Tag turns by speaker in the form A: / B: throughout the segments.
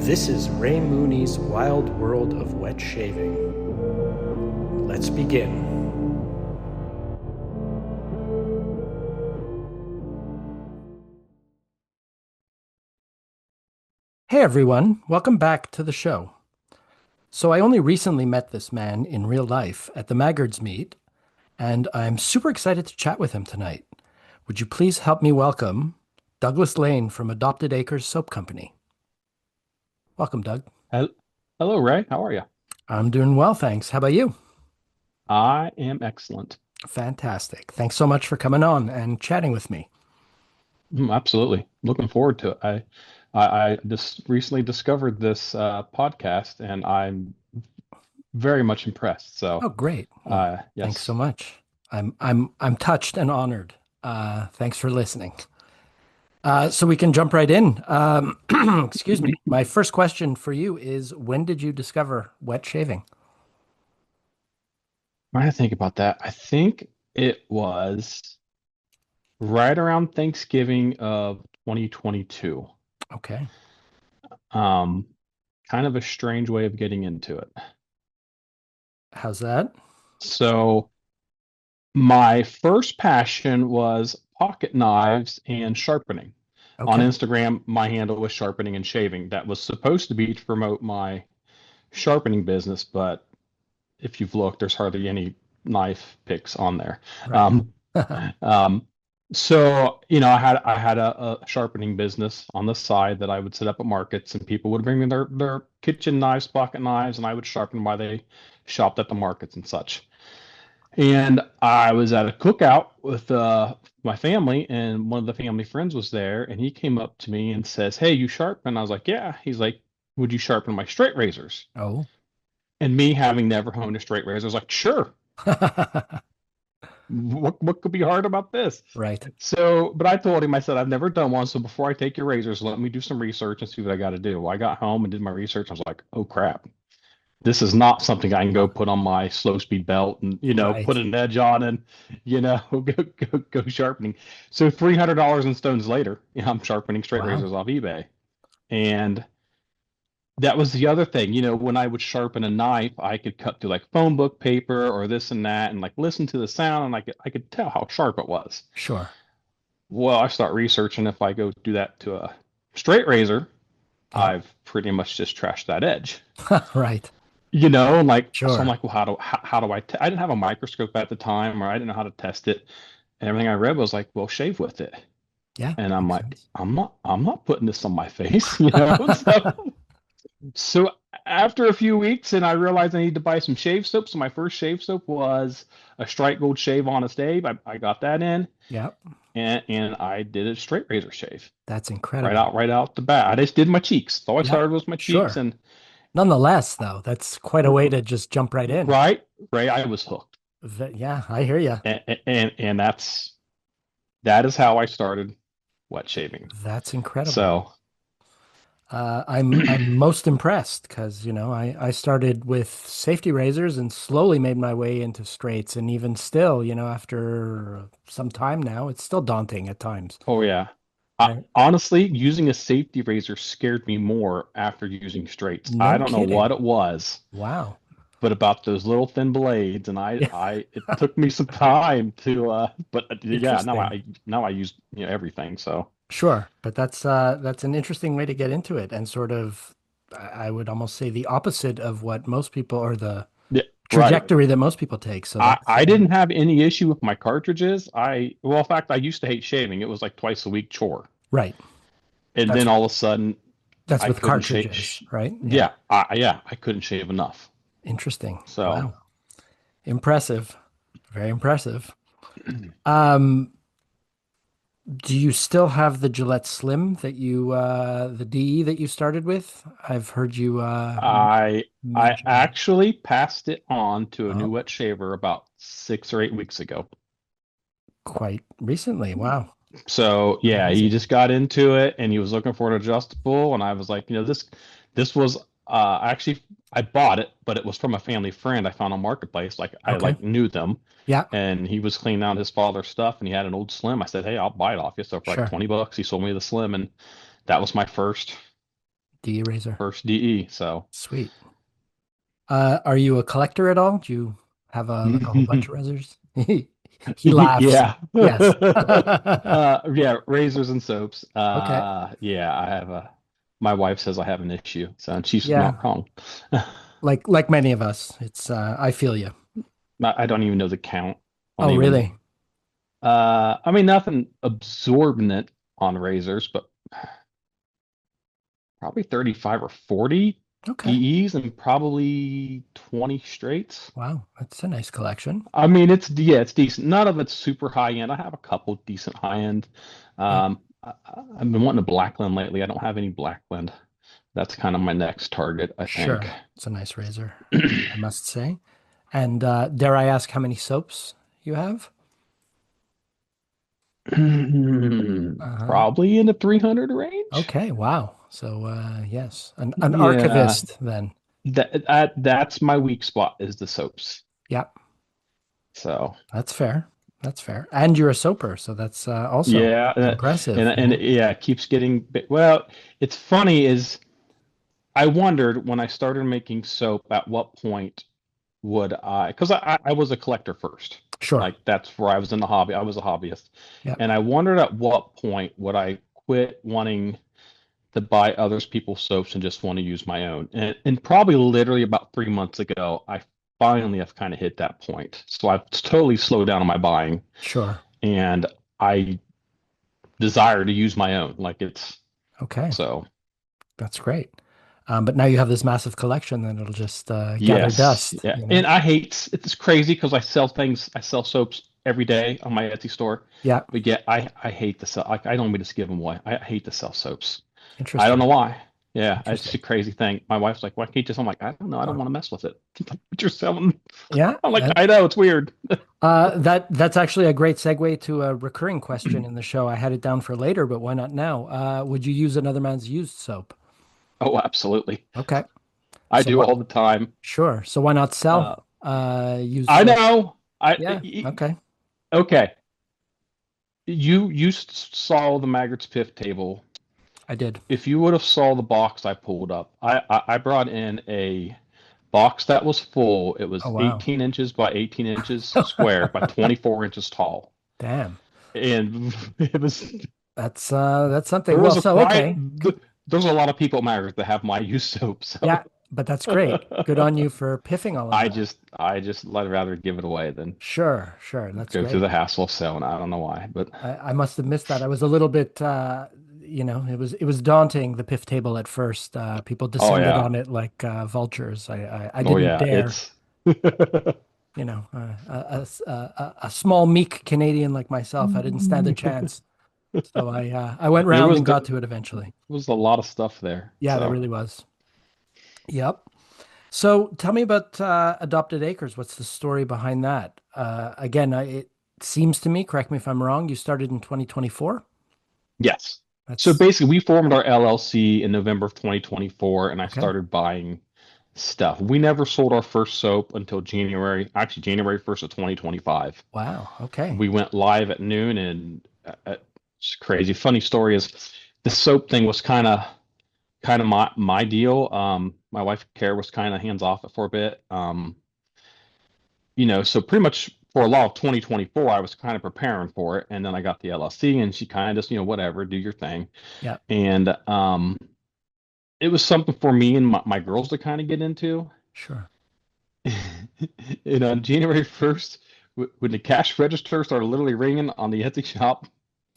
A: This is Ray Mooney's Wild World of Wet Shaving. Let's begin. Hey everyone, welcome back to the show. So I only recently met this man in real life at the Maggards meet, and I'm super excited to chat with him tonight. Would you please help me welcome Douglas Layne from Adopted Acres Soap Company? Welcome, Doug.
B: Hel- Hello, Ray. How are you?
A: I'm doing well, thanks. How about you?
B: I am excellent.
A: Fantastic. Thanks so much for coming on and chatting with me.
B: Absolutely. Looking forward to it. I just recently discovered this podcast and I'm very much impressed. So,
A: Oh, great. Well, thanks so
B: yes.
A: much. I'm touched and honored. Thanks for listening. So we can jump right in. Excuse me. My first question for you is, when did you discover wet shaving?
B: I think about that. I think it was right around Thanksgiving of 2022.
A: Okay.
B: Um, Kind of a strange way of getting into it.
A: How's that?
B: So, my first passion was pocket knives and sharpening. On
A: Okay.
B: Instagram, my handle was sharpening and shaving. That was supposed to be to promote my sharpening business, but if you've looked, there's hardly any knife pics on there.
A: Right.
B: Um, um, I had a sharpening business on the side that I would set up at markets, and people would bring me their kitchen knives, pocket knives, and I would sharpen while they shopped at the markets and such. And I was at a cookout with my family, and one of the family friends was there, and he came up to me and says, "Hey, you sharpen?" I was like, "Yeah." He's like, "Would you sharpen my straight razors?"
A: Oh.
B: And me having never honed a straight razor, I was like, "Sure. What could be hard about this?"
A: Right.
B: So, but I told him, I said, "I've never done one, so before I take your razors, let me do some research and see what I got to do." Well, I got home and did my research. I was like, "Oh crap. This is not something I can go
A: Wow.
B: put on my slow speed belt and put
A: Right.
B: an edge on and go sharpening." So $300 in stones later, I'm sharpening straight
A: Wow.
B: razors off eBay. And that was the other thing, when I would sharpen a knife, I could cut through like phone book paper or this and that and like listen to the sound, and I could tell how sharp it was.
A: Sure.
B: Well, I start researching, if I go do that to a straight razor,
A: Yeah.
B: I've pretty much just trashed that edge.
A: Right.
B: And like, so I'm
A: Sure.
B: like, well, how do I didn't have a microscope at the time, or I didn't know how to test it. And everything I read was like, well, shave with it.
A: Yeah.
B: And I'm
A: Makes
B: like,
A: sense.
B: I'm not putting this on my face. So after a few weeks, and I realized I need to buy some shave soap. So my first shave soap was a Strike Gold Shave Honest Abe. I got that in,
A: Yeah.
B: and I did a straight razor shave
A: That's
B: right
A: incredible.
B: out right out the bat. I just did my cheeks. All I
A: Yeah.
B: started was my cheeks,
A: Sure.
B: and
A: Nonetheless, though, that's quite a way to just jump right in.
B: right, right, I was hooked.
A: Yeah, I hear you.
B: And that is how I started wet shaving.
A: That's incredible.
B: So,
A: I'm most impressed because, I started with safety razors and slowly made my way into straights. And even still, after some time now, it's still daunting at times.
B: oh yeah.
A: Right?
B: Honestly, using a safety razor scared me more after using straights. I
A: No
B: don't know what
A: kidding.
B: it was,
A: Wow.
B: but about those little thin blades, and
A: Yeah.
B: it took me some time to but yeah,
A: Interesting.
B: now I use everything. So
A: Sure. But that's an interesting way to get into it and sort of I would almost say the opposite of what most people or the
B: yeah, right.
A: trajectory that most people take. So that's
B: I didn't have any issue with my cartridges. Well, in fact, I used to hate shaving. It was like twice a week chore.
A: right.
B: And
A: That's
B: then all of a sudden
A: that's
B: I
A: with
B: couldn't
A: cartridges, right? Yeah.
B: yeah, I couldn't shave enough.
A: Interesting.
B: So,
A: Wow. Impressive. Very impressive. Um, do you still have the Gillette Slim that the DE that you started with? I've heard you
B: I
A: mention that
B: actually passed it on to a new
A: oh,
B: wet shaver about 6 or 8 weeks ago.
A: quite recently. Wow.
B: So yeah, he
A: Amazing.
B: just got into it and he was looking for an adjustable, and I was like, this was actually, I bought it, but it was from a family friend I found on Marketplace. Like, I
A: Okay.
B: like knew them,
A: Yeah,
B: and he was cleaning out his father's stuff, and he had an old Slim. I said, "Hey, I'll buy it off you." So for like
A: sure.
B: 20 bucks, he sold me the Slim, and that was my first.
A: DE razor.
B: first DE. So
A: Sweet. Are you a collector at all? Do you have a like a whole bunch of razors? He laughs.
B: yeah.
A: Yes.
B: Yeah, razors and soaps.
A: Okay.
B: Yeah, I have a my wife says I have an issue, so and she's
A: Yeah.
B: not wrong.
A: Like many of us. It's I feel you.
B: I don't even know the count on
A: Oh, really?
B: even I mean nothing absorbent on razors, but probably 35 or 40
A: Okay.
B: DEs and probably 20 straights.
A: Wow, that's a nice collection.
B: I mean, it's decent. None of it's super high end. I have a couple decent high end.
A: Yeah,
B: I've been wanting a Blackland lately. I don't have any Blackland. That's kind of my next target, I think.
A: sure. It's a nice razor, I must say. And dare I ask how many soaps you have? Uh-huh.
B: Probably in the 300 range.
A: Okay, wow. So yes, an
B: Yeah,
A: archivist then.
B: that's my weak spot is the soaps.
A: Yeah,
B: So
A: that's fair. That's fair. And you're a soaper, so that's also
B: yeah,
A: impressive, you
B: and
A: know?
B: yeah, it keeps getting well. It's funny is I wondered when I started making soap at what point would I, because I was a collector first.
A: Sure.
B: Like that's where I was in the hobby. I was a hobbyist.
A: Yeah,
B: And I wondered at what point would I quit wanting to buy others people's soaps and just want to use my own. And probably literally about 3 months ago, I finally have kind of hit that point. So I've totally slowed down on my buying
A: sure.
B: and I desire to use my own. Like it's
A: Okay,
B: so
A: that's great. But now you have this massive collection, then it'll just gather
B: yes.
A: dust,
B: Yeah.
A: you know?
B: And it's crazy because I sell soaps every day on my Etsy store.
A: Yeah,
B: But yeah, I hate to sell. Like I don't mean to just give them away. I hate to sell soaps. I don't
A: interesting.
B: know why. Yeah, it's just a
A: Interesting.
B: crazy thing. My wife's like, "Why can't you just?" I'm like, "I don't know. I don't
A: Wow.
B: want to mess with it." But you're selling.
A: Yeah,
B: I'm like, I know it's weird.
A: that's actually a great segue to a recurring question in the show. I had it down for later, but why not now? Would you use another man's used soap?
B: Oh, absolutely.
A: Okay.
B: I
A: So
B: do
A: what?
B: all the time.
A: Sure. So why not
B: Uh,
A: sell used
B: I
A: soap?
B: know.
A: Yeah. Okay.
B: Okay. You saw the Maggots Piff table.
A: I did.
B: If you would have saw the box I pulled up, I brought in a box that was full. It
A: Oh
B: was
A: wow.
B: 18 inches by 18 inches square by 24 inches tall.
A: Damn.
B: And it was
A: That's something.
B: there
A: Well,
B: was a
A: so
B: quite
A: okay.
B: there's a lot of people married that have my used soap,
A: Yeah,
B: so
A: but that's great. Good on you for piffing all of that.
B: I just I'd rather give it away than
A: Sure, sure. That's
B: go through
A: great.
B: the hassle of selling. I don't know why, but
A: I must have missed that. I was a little bit it was daunting, the piff table at first. People
B: oh
A: descended
B: yeah,
A: on it like vultures. I
B: oh
A: didn't
B: yeah,
A: dare,
B: it's
A: a small meek Canadian like myself, I didn't stand a chance. So I went
B: there
A: round
B: was
A: and got to it eventually.
B: a lot of stuff there.
A: Yeah, there
B: So
A: really was. Yep. So tell me about Adopted Acres. What's the story behind that? Again, it seems to me, correct me if I'm wrong, you started in 2024.
B: yes. So
A: That's
B: basically, we formed our LLC in November of 2024, and I
A: okay.
B: started buying stuff. We never sold our first soap until actually January 1st of 2025.
A: Wow. Okay.
B: We went live at noon, and it's crazy. Funny story is the soap thing was kind of my deal. My wife Kara was kind of hands off it for a bit. So pretty much for a lot of 2024, I was kind of preparing for it, and then I got the LLC, and she kind of just whatever, do your thing,
A: Yeah.
B: and it was something for me and my girls to kind of get into.
A: Sure.
B: On January 1st, when the cash register started literally ringing on the Etsy shop,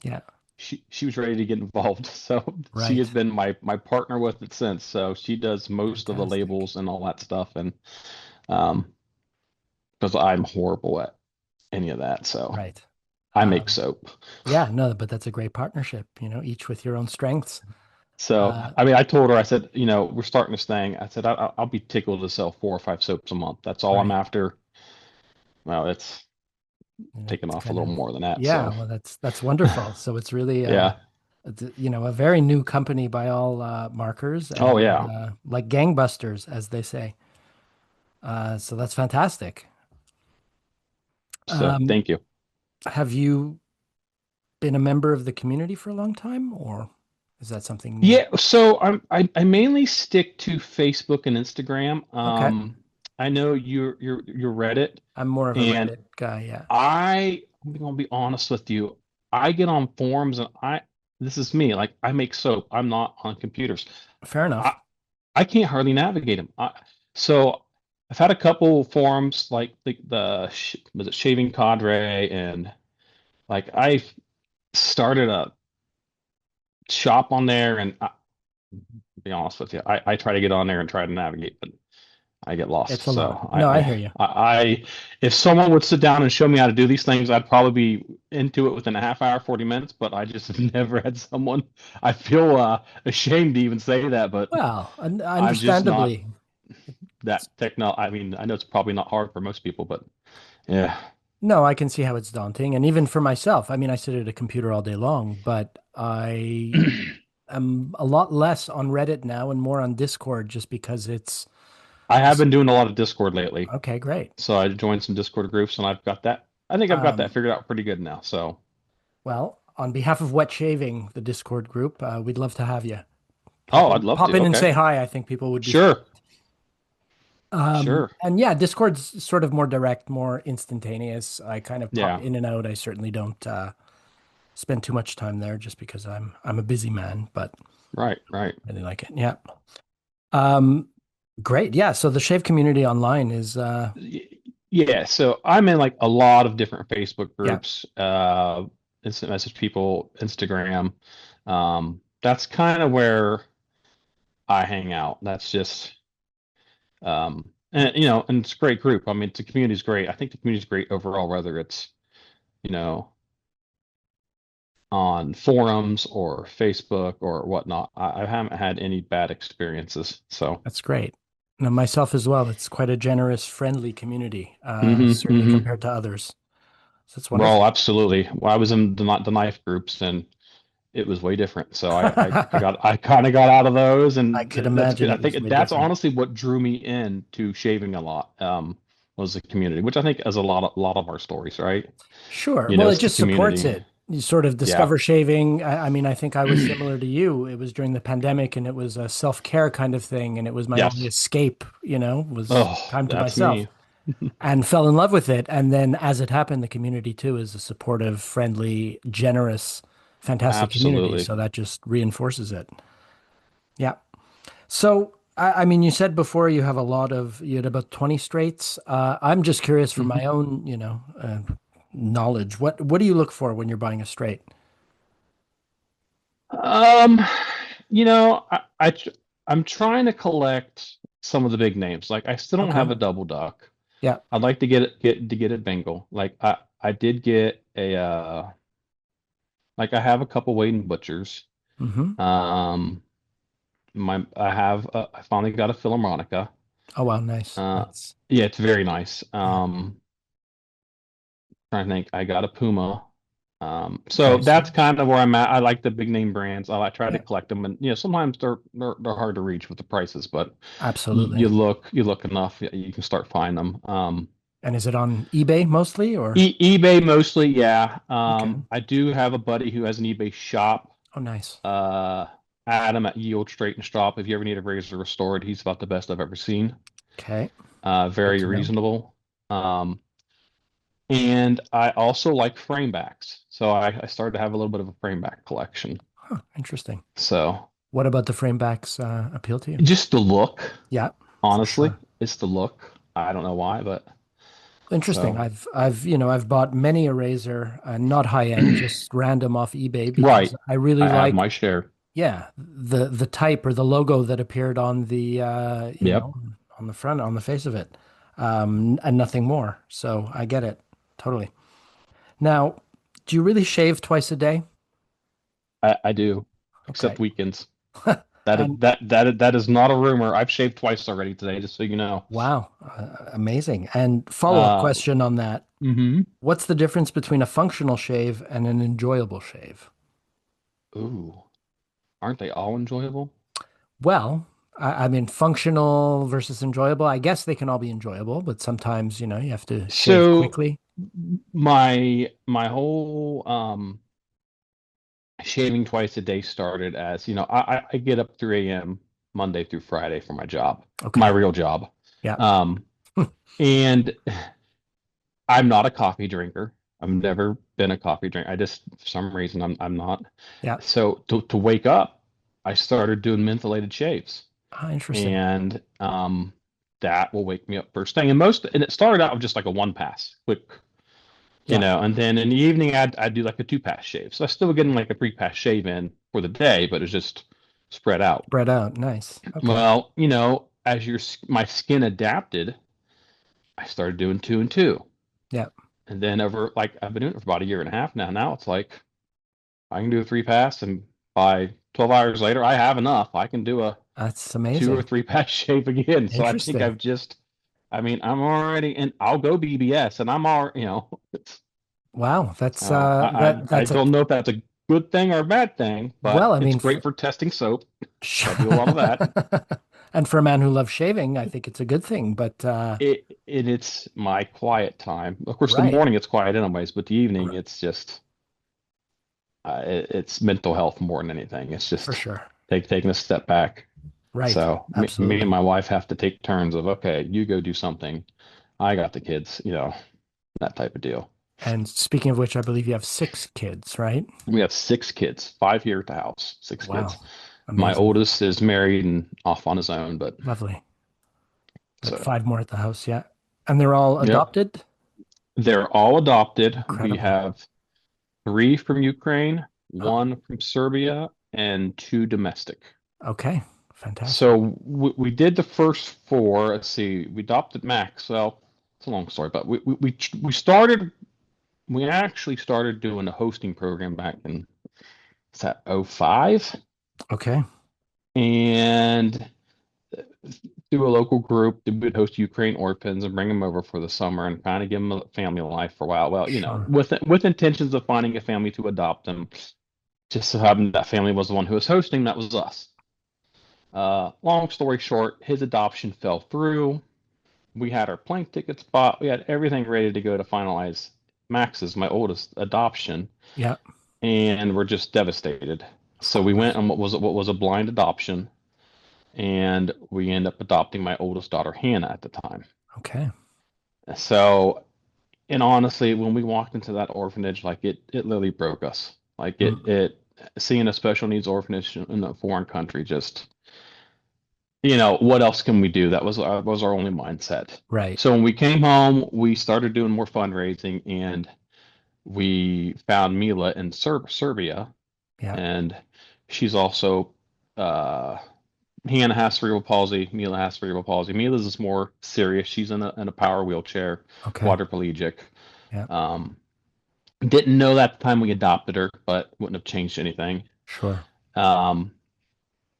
A: Yeah.
B: she was ready to get involved. So she has
A: Right.
B: been my partner with it since. So she does most of the
A: Fantastic.
B: labels and all that stuff, and um, because I'm horrible at any of that, so
A: Right.
B: I make
A: Um,
B: soap.
A: yeah, no, but that's a great partnership, each with your own strengths.
B: So
A: Uh,
B: I mean, I told her, I said, we're starting this thing. I said, I'll be tickled to sell 4 or 5 soaps a month. That's all I'm
A: right.
B: after. Well, it's taking
A: It's
B: off a
A: kind
B: little
A: of,
B: more than that.
A: yeah,
B: So
A: well, that's wonderful. So it's really,
B: yeah.
A: a very new company by all markers
B: Oh
A: and
B: yeah.
A: like gangbusters, as they say. So that's fantastic.
B: So
A: Um,
B: thank you.
A: have you been a member of the community for a long time, or Is that something you?
B: Yeah, so I mainly stick to Facebook and Instagram.
A: Okay.
B: I know you're Reddit,
A: I'm more of a
B: and
A: Reddit guy. Yeah.
B: I'm gonna be honest with you. I get on forums and I this is me. Like I make soap. I'm not on computers.
A: Fair enough.
B: I I can't hardly navigate them. So I've had a couple forums like was it Shaving Cadre, and like I started a shop on there, and to be honest with you, I try to get on there and try to navigate, but I get lost.
A: It's a lot.
B: So
A: No, I hear you.
B: if someone would sit down and show me how to do these things, I'd probably be into it within a half hour, 40 minutes, but I just have never had someone. I feel ashamed to even say that, but
A: Well,
B: I'm just not
A: understandably.
B: that techno. I mean, I know it's probably not hard for most people, but yeah.
A: No, I can see how it's daunting. And even for myself, I mean, I sit at a computer all day long, but I am a lot less on Reddit now and more on Discord just because it's
B: I have
A: just
B: been doing a lot of Discord lately.
A: okay, great.
B: So I joined some Discord groups and I've got that. I think I've got that
A: Um,
B: figured out pretty good now. So,
A: well, on behalf of Wet Shaving, the Discord group, we'd love to have you.
B: oh, I'd love
A: Pop
B: to.
A: in and
B: Okay.
A: say hi. I think people would be
B: Sure.
A: stoked.
B: Sure.
A: And yeah, Discord's sort of more direct, more instantaneous. I kind of pop
B: Yeah.
A: in and out. I certainly don't spend too much time there just because I'm a busy man, but
B: Right. Right.
A: I really like it. Yeah. Um, great. Yeah. So the shave community online is
B: Y- Yeah. So I'm in like a lot of different Facebook
A: yeah,
B: groups, instant message people, Instagram. That's kind of where I hang out. That's just, and and it's a great group. I mean, the community's great. I think the community's great overall, whether it's, you know, on forums or Facebook or whatnot. I haven't had any bad experiences. So,
A: that's great. Now myself as well. It's quite a generous, friendly community, certainly
B: hmm.
A: compared to others. So that's
B: Well,
A: wonderful.
B: absolutely. Well, I was in the knife groups and it was way different. So I kind of got out of those,
A: I
B: and
A: could
B: that's good.
A: imagine
B: I
A: it was
B: think
A: way
B: that's
A: different.
B: honestly what drew me into shaving a lot. Was the community, which I think is a lot of our stories, right?
A: Sure. Well, it
B: It's the
A: just supports
B: community.
A: it. You sort of
B: Yeah.
A: discover shaving. I mean, I think I was similar to you. It was during the pandemic and it was a self-care kind of thing. And it was my only
B: Yes.
A: escape, was
B: Oh,
A: time to
B: that's
A: myself
B: me.
A: and fell in love with it. And then as it happened, the community too is a supportive, friendly, generous, fantastic community.
B: Absolutely.
A: So that just reinforces it. Yeah. So, I mean, you said before you had about 20 straights. I'm just curious for my
B: Hmm.
A: own, knowledge. What do you look for when you're buying a straight?
B: Um, you know, I'm trying to collect some of the big names. Like I still don't
A: Okay.
B: have a double duck.
A: Yeah.
B: I'd like to get a Bengal. Like I did get a like I have a couple Wade Butchers.
A: Hmm.
B: Um I finally got a Philharmonica.
A: Oh, wow. Nice.
B: Uh
A: That's,
B: yeah, it's very nice.
A: yeah.
B: Trying to think, I got a Puma. So
A: Okay. So,
B: that's kind of where I'm at. I like the big name brands. I try to
A: yeah,
B: collect them, and sometimes they're hard to reach with the prices, but you
A: absolutely.
B: look enough, you can start finding them.
A: And is it on eBay mostly or?
B: eBay mostly, yeah.
A: Okay.
B: I do have a buddy who has an eBay shop.
A: Oh, nice.
B: Uh, Adam at Yield Straight and Shop. If you ever need a razor restored, he's about the best I've ever seen.
A: Okay. Good
B: Very
A: to know.
B: reasonable. Um, and I also like frame backs, so I started to have a little bit of a frame back collection.
A: Huh, interesting.
B: So
A: What about the frame backs appeal to you?
B: just the look,
A: Yeah, for
B: honestly,
A: sure.
B: it's the look. I don't know why, but
A: Interesting.
B: so
A: I've bought many a razor, not high end, just random off eBay because
B: right.
A: I really
B: I have my
A: liked,
B: share.
A: yeah, the type or the logo that appeared on the
B: Yep.
A: on the front on the face of it, and nothing more. So I get it totally. Now, do you really shave twice a day?
B: I do,
A: Okay.
B: except weekends.
A: And
B: That is not a rumor. I've shaved twice already today, just so you know.
A: wow, amazing. And follow-up
B: Uh,
A: question on that.
B: hmm.
A: What's the difference between a functional shave and an enjoyable shave?
B: Ooh, aren't they all enjoyable?
A: Well, I mean, functional versus enjoyable. I guess they can all be enjoyable, but sometimes, you have to shave
B: So
A: quickly.
B: my whole shaving twice a day started as, I get up 3 a.m. Monday through Friday for my job, my
A: Okay.
B: real job.
A: Yeah.
B: Um, and I'm not a coffee drinker. I've never been a coffee drinker. I just, for some reason, I'm not.
A: Yeah.
B: So to wake up, I started doing mentholated shaves,
A: Ah, interesting.
B: and that will wake me up first thing. And it started out with just like a one pass, quick,
A: Yeah.
B: and then in the evening I'd do like a two pass shave. So I still getting like a three pass shave in for the day, but it's just spread out.
A: Spread out. Nice. Okay.
B: Well, as my skin adapted, I started doing two and two.
A: Yeah.
B: And then over like I've been doing it for about a year and a half now. Now it's like I can do a three pass, and by 12 hours later, I have enough. I can do a
A: That's
B: two or
A: amazing.
B: three pass shave again. So I think
A: Interesting.
B: I'm already, and I'll go BBS, and I'm all,
A: Wow. That's
B: so I
A: that's a
B: don't know if that's a good thing or a bad thing,
A: well,
B: but
A: I
B: it's
A: mean,
B: great for testing soap. So I do a lot of that.
A: and for a man who loves shaving, I think it's a good thing. But
B: It's my quiet time. Of course, the
A: right.
B: morning it's quiet anyways, but the evening it's just it's mental health more than anything. It's
A: For
B: just
A: sure.
B: taking a step back.
A: Right.
B: So me and
A: Absolutely.
B: my wife have to take turns of, okay, you go do something. I got the kids, that type of deal.
A: And speaking of which, I believe you have six kids, right?
B: We have six kids, five here at the house, six
A: Wow.
B: kids. My
A: Amazing.
B: oldest is married and off on his own, but
A: Lovely. But
B: so,
A: five more at the house, yeah. And they're all
B: yep.
A: adopted?
B: They're all adopted. We
A: Incredible.
B: have three from Ukraine,
A: Oh,
B: one from Serbia, and two domestic.
A: okay. Fantastic.
B: So we did the first four. Let's see, we adopted Max. Well, it's a long story, but we actually started doing a hosting program back in, is that '05,
A: Okay.
B: and through a local group, we would host Ukraine orphans and bring them over for the summer and kind of give them a family life for a while. Well,
A: Sure.
B: with intentions of finding a family to adopt them. Just so happened that family was the one who was hosting. That was us. Long story short, his adoption fell through. We had our plane tickets bought. We had everything ready to go to finalize Max's, my oldest, adoption,
A: Yeah.
B: and we're just devastated.
A: Of
B: So we went
A: course.
B: on what was a blind adoption, and we ended up adopting my oldest daughter, Hannah, at the time.
A: Okay.
B: So, and honestly, when we walked into that orphanage, like it literally broke us. Like
A: Mm,
B: seeing a special needs orphanage in a foreign country, just, what else can we do? That was our only mindset.
A: right.
B: So when we came home, we started doing more fundraising, and we found Mila in Serbia,
A: Yeah.
B: and she's also uh, Hannah has cerebral palsy. Mila has cerebral palsy. Mila's is more serious. She's in a power wheelchair,
A: Okay.
B: quadriplegic.
A: Yeah.
B: Um, didn't know that at the time we adopted her, but wouldn't have changed anything.
A: Sure.
B: Um,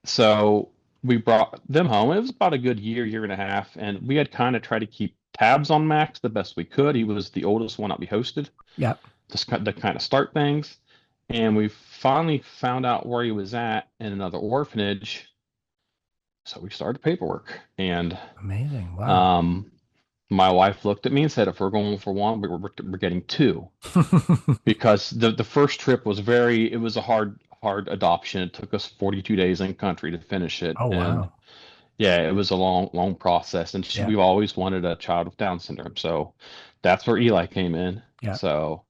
B: so we brought them home. It was about a good year and a half, and we had kind of tried to keep tabs on Max the best we could. He was the oldest one that we hosted
A: Yeah.
B: to kind of start things. And we finally found out where he was at in another orphanage. So we started paperwork. And
A: Amazing. Wow.
B: um, my wife looked at me and said, if we're going for one, we're getting two. Because the first trip was it was a hard adoption. It took us 42 days in country to finish it.
A: Oh,
B: And
A: wow.
B: yeah, it was a long process. And
A: Yeah.
B: we've always wanted a child with Down syndrome. So that's where Eli came in.
A: Yeah.
B: So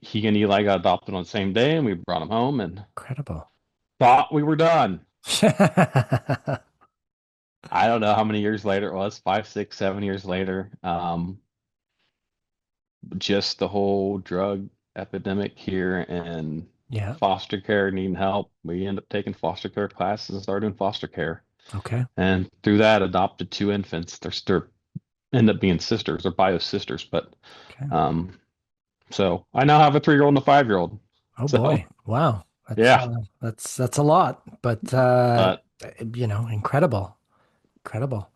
B: he and Eli got adopted on the same day, and we brought him home and
A: Incredible.
B: thought we were done. I don't know how many years later it was, 5, 6, 7 years later. Just the whole drug epidemic here and
A: Yeah.
B: foster care needing help. We end up taking foster care classes and started doing foster care.
A: Okay.
B: And through that, adopted two infants. They're end up being sisters. They're bio sisters, but
A: Okay.
B: um, so I now have a 3-year-old and a 5-year-old.
A: Oh
B: So
A: boy. Wow.
B: yeah,
A: That's a lot, but
B: but
A: incredible. Incredible.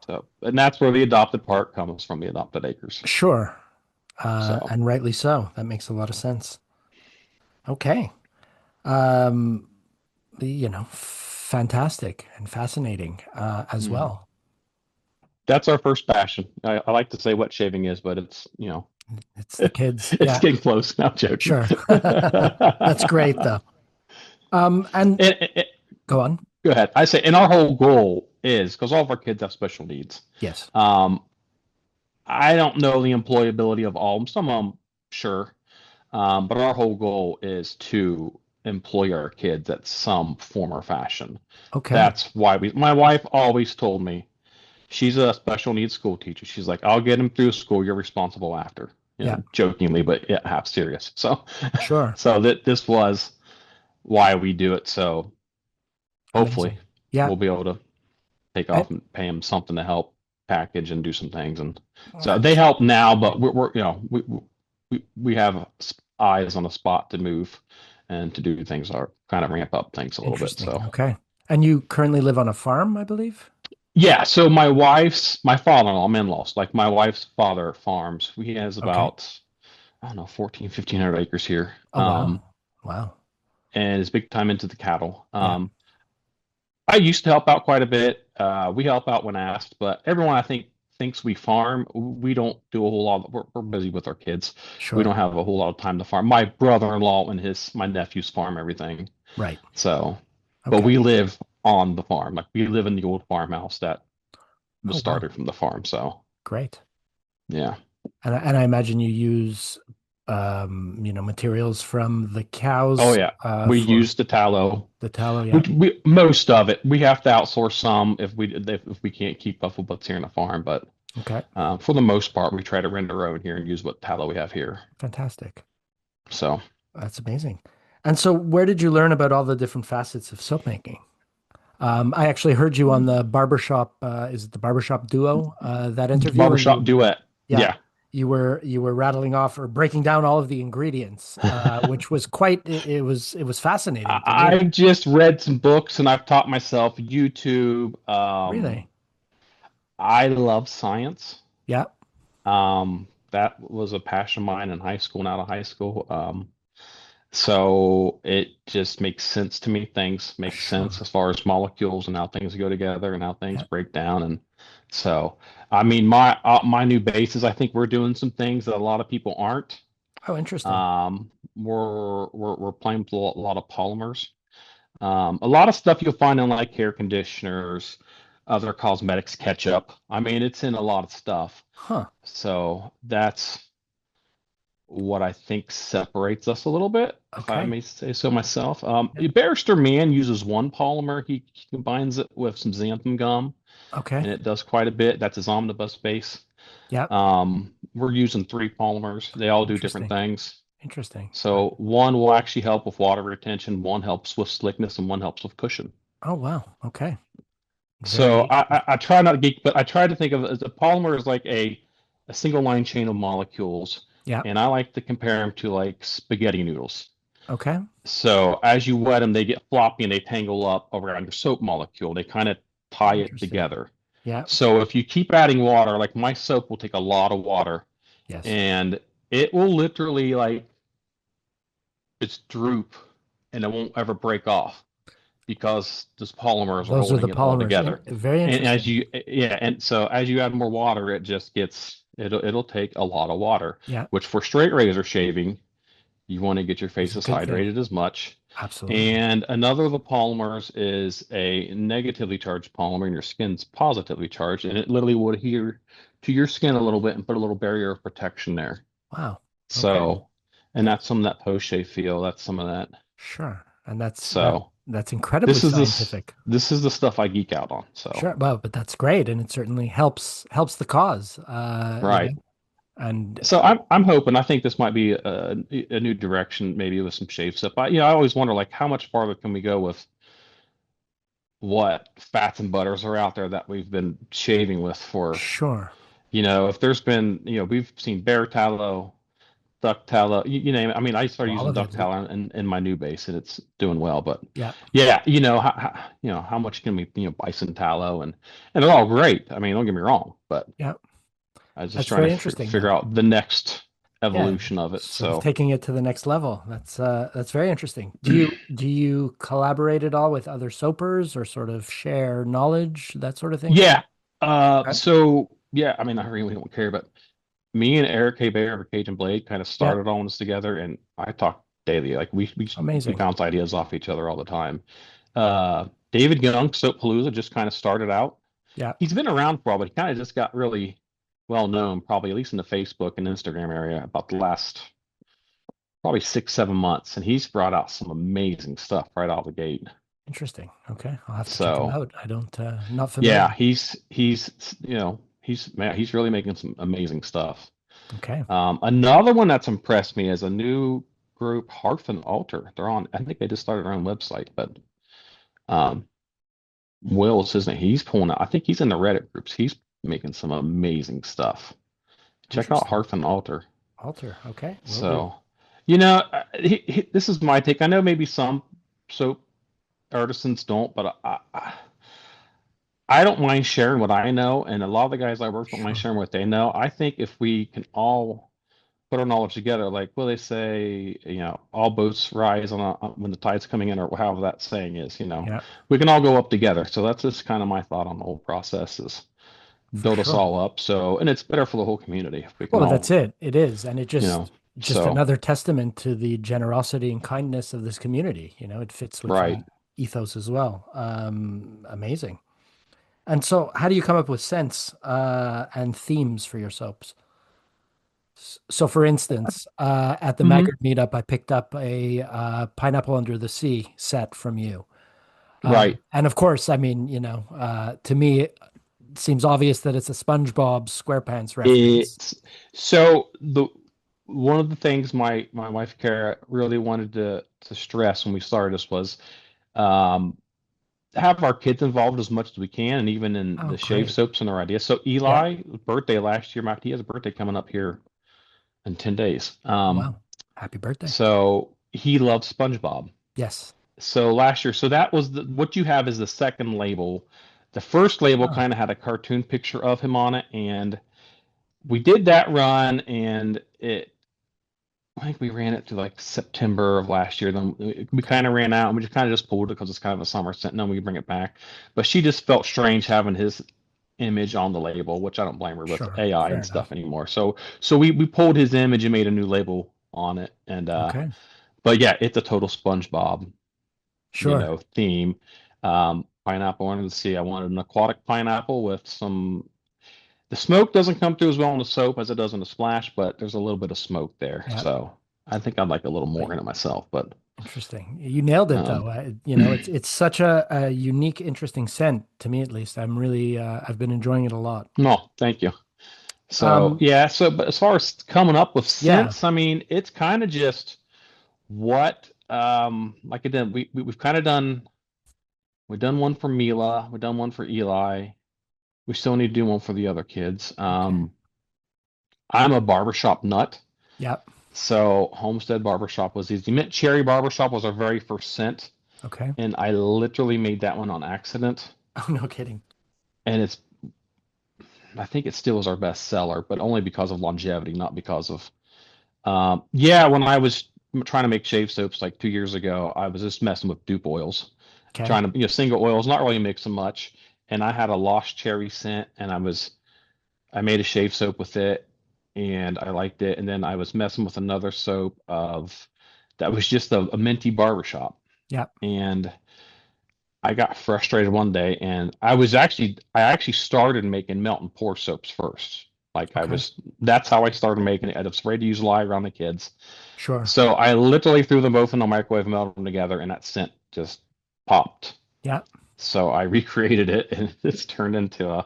B: and that's where the adopted part comes from, the adopted acres.
A: Sure.
B: So
A: And rightly so. That makes a lot of sense. Okay. Um, fantastic and fascinating as
B: mm,
A: well.
B: that's our first passion. I like to say what shaving is, but it's
A: It's the kids.
B: it's
A: Yeah,
B: getting close. Now joking.
A: sure. That's great though. And
B: And
A: go on.
B: go ahead. I say, and our whole goal is because all of our kids have special needs.
A: Yes.
B: Um, I don't know the employability of all of them. Some of them, sure. But our whole goal is to employ our kids at some form or fashion.
A: Okay.
B: That's why my wife always told me, she's a special needs school teacher. She's like, I'll get him through school. You're responsible after,
A: Yeah.
B: jokingly, but yeah, half serious. So,
A: Sure.
B: so that this was why we do it. So hopefully
A: Amazing. Yeah.
B: we'll be able to take
A: I,
B: off and pay him something to help package and do some things. And so they
A: that's
B: help now, but
A: great.
B: we're we have eyes on a spot to move and to do things or kind of ramp up things a little bit.
A: Interesting.
B: So
A: Okay. And you currently live on a farm, I believe?
B: yeah, so my father-in-law, I'm in-laws, like my wife's father farms. He has
A: Okay.
B: about, I don't know, 14, 1,500 acres here.
A: Oh, wow. Wow.
B: And is big time into the cattle.
A: Yeah.
B: I used to help out quite a bit. We help out when asked, but everyone I think thinks we farm. We don't do a whole lot. We're busy with our kids. We
A: Sure.
B: don't have a whole lot of time to farm. My brother-in-law and my nephews farm everything.
A: Right.
B: So, but
A: Okay.
B: we live on the farm. Like we live in the old farmhouse that was
A: Oh, wow.
B: started from the farm. So,
A: Great.
B: yeah.
A: And I imagine you use materials from the
B: Oh
A: cows
B: yeah. We
A: for
B: use the tallow.
A: the tallow.
B: We,
A: Yeah.
B: we most of it. We have to outsource some if we can't keep up with what's here in the farm. But
A: Okay.
B: for the most part, we try to rent our own here and use what tallow we have here.
A: Fantastic.
B: So
A: That's amazing. And so where did you learn about all the different facets of soap making? I actually heard you on the barbershop, is it the barbershop duo, that interview where
B: barbershop duet.
A: yeah,
B: Yeah.
A: you were rattling off or breaking down all of the ingredients, which was quite, it was fascinating to me.
B: I've just read some books and I've taught myself YouTube.
A: Really?
B: I love science.
A: Yeah.
B: That was a passion of mine in high school and out of high school. So it just makes sense to me. Things make sense
A: Sure.
B: as far as molecules and how things go together and how things
A: Yeah.
B: break down. And so, I mean, my new bases, I think we're doing some things that a lot of people aren't.
A: Oh, interesting.
B: We're playing with a lot of polymers. A lot of stuff you'll find in like hair conditioners, other cosmetics, ketchup. I mean, it's in a lot of stuff.
A: Huh.
B: So that's what I think separates us a little bit, if I
A: Okay.
B: may say so myself.
A: Yep.
B: Barrister Man uses one polymer. He combines it with some xanthan gum,
A: Okay.
B: and it does quite a bit. That's his omnibus base.
A: Yep.
B: We're using three polymers. They all do different
A: Interesting.
B: things.
A: Interesting.
B: So one will actually help with water retention, one helps with slickness, and one helps with cushion.
A: Oh, wow. Okay.
B: So
A: Very,
B: I try not to geek, but I try to think of it as a polymer is like a single line chain of molecules,
A: yeah.
B: and I like to compare them to like spaghetti noodles.
A: Okay.
B: So as you wet them, they get floppy and they tangle up around your soap molecule. They kind of tie it
A: Interesting.
B: together.
A: Yeah.
B: So if you keep adding water, like my soap will take a lot of water
A: Yes.
B: and it will literally like it's droop and it won't ever break off because those polymers are
A: Those are the
B: holding it all
A: polymers.
B: together.
A: Very
B: And as
A: interesting.
B: you, yeah, and so as you add more water, it just gets, it'll take a lot of water,
A: Yeah.
B: which for straight razor shaving, you want to get your
A: It's a
B: face as
A: good thing.
B: hydrated as much.
A: Absolutely.
B: And another of the polymers is a negatively charged polymer, and your skin's positively charged, and it literally will adhere to your skin a little bit and put a little barrier of protection there.
A: Wow. Okay.
B: So, and
A: That
B: that's some of that post shave feel. That's some of that.
A: sure. And
B: So,
A: that's incredibly
B: this is this
A: scientific.
B: this is the stuff I geek out on. So,
A: Sure. Well, but that's great. And it certainly helps the cause.
B: right.
A: And
B: So I'm hoping. I think this might be a new direction, maybe with some shave stuff. I always wonder like how much farther can we go with what fats and butters are out there that we've been shaving with for,
A: sure.
B: if there's been, we've seen bear tallow, duck tallow, you name it. I mean, I started
A: All
B: using
A: of
B: duck
A: it.
B: tallow in my new base and it's doing well, but
A: Yeah.
B: yeah, how much can we, bison tallow and they're all great. I mean, don't get me wrong, but
A: Yeah.
B: I was just
A: That's
B: trying to
A: very interesting
B: figure
A: then.
B: out the next
A: Yeah.
B: evolution of it.
A: Sort of
B: So
A: taking it to the next level. That's very interesting. Do you collaborate at all with other soapers or sort of share knowledge, that sort of thing?
B: yeah,
A: Okay.
B: so yeah, I mean, I really don't care, but me and Eric K. Bayer of Cajun Blade kind of
A: Yeah.
B: started all this together, and I talk daily. Like we
A: Amazing.
B: bounce ideas off each other all the time. David Young, Soapalooza, just kind of started out.
A: Yeah,
B: He's been around for a while, but he kind of just got really well known, probably at least in the Facebook and Instagram area about the last probably 6, 7 months, and he's brought out some amazing stuff right out of the gate.
A: interesting. Okay, I'll have to check him
B: So
A: out. I don't, not
B: yeah,
A: familiar.
B: he's he's man, he's really making some amazing stuff.
A: Okay.
B: Another one that's impressed me is a new group, Hearth and Altar. They're on. I think they just started their own website, but um, Will's his name. He's pulling out. I think he's in the Reddit groups. He's making some amazing stuff. Check out
A: Interesting.
B: Hearth and Altar.
A: Alter. Okay, will do.
B: So, this is my take. I know maybe some soap artisans don't, but I don't mind sharing what I know, and a lot of the guys I work with don't mind
A: Sure.
B: sharing what they know. I think if we can all put our knowledge together, like well, they say, all boats rise when the tide's coming in, or however that saying is.
A: Yeah,
B: We can all go up together. So that's just kind of my thought on the whole process is
A: for
B: build us
A: sure.
B: all up. So, and it's better for the whole community if we can
A: Well, that's
B: all,
A: it. It is, and it just
B: so
A: another testament to the generosity and kindness of this community. It fits with
B: right.
A: that ethos as well. Amazing. And so, how do you come up with scents and themes for your soaps? So, for instance, at the
B: Hmm.
A: Maggard meetup, I picked up a Pineapple Under the Sea set from you.
B: Right.
A: And of course, I mean, to me, it seems obvious that it's a SpongeBob SquarePants reference.
B: It's so the one of the things my wife Kara really wanted to stress when we started this was um, have our kids involved as much as we can, and even in
A: Oh,
B: the shave
A: great.
B: soaps and our ideas. So
A: Yeah.
B: Eli, birthday last year, Mike, he has a birthday coming up here in 10 days.
A: Wow. Happy birthday.
B: So he loves SpongeBob.
A: Yes.
B: So last year, so that was what you have is the second label. The first label
A: Oh,
B: kind of had a cartoon picture of him on it, and we did that run, and I think we ran it to like September of last year. Then we
A: okay.
B: kind of ran out, and we just kind of just pulled it because it's kind of a summer scent. And then we bring it back, but she just felt strange having his image on the label, which I don't blame her with
A: Sure.
B: AI
A: Fair
B: and
A: enough.
B: stuff anymore. So we pulled his image and made a new label on it, and
A: Okay.
B: but yeah, it's a total SpongeBob,
A: Sure.
B: theme. Pineapple under the sea. I wanted an aquatic pineapple with some. The smoke doesn't come through as well in the soap as it does in the splash, but there's a little bit of smoke there.
A: Yeah.
B: So I think I'd like a little
A: But
B: more in it myself. But
A: interesting. You nailed it
B: um,
A: though. It's such a unique, interesting scent to me at least. I've been enjoying it a lot.
B: no, thank you. So
A: Um,
B: yeah, so but as far as coming up with
A: yeah.
B: scents, I mean, it's kind of just what like I did. We've kind of done. We've done one for Mila. We've done one for Eli. We still need to do one for the other kids.
A: Okay.
B: I'm a barbershop nut.
A: Yeah.
B: So Homestead Barbershop was easy. Mint Cherry Barbershop was our very first scent,
A: Okay.
B: and I literally made that one on accident.
A: Oh, no kidding.
B: And I think it still is our best seller, but only because of longevity, not because of, yeah, when I was trying to make shave soaps like 2 years ago, I was just messing with dupe oils,
A: Okay.
B: trying to, single oils, not really mixing much. And I had a lost cherry scent, and I made a shave soap with it, and I liked it. And then I was messing with another soap that was just a minty barbershop.
A: Yeah.
B: And I got frustrated one day, and I actually started making melt and pour soaps first. Like
A: Okay.
B: that's how I started making it. I was ready to use lye around the kids.
A: Sure.
B: So I literally threw them both in the microwave, melted them together, and that scent just popped.
A: Yeah.
B: So I recreated it, and it's turned into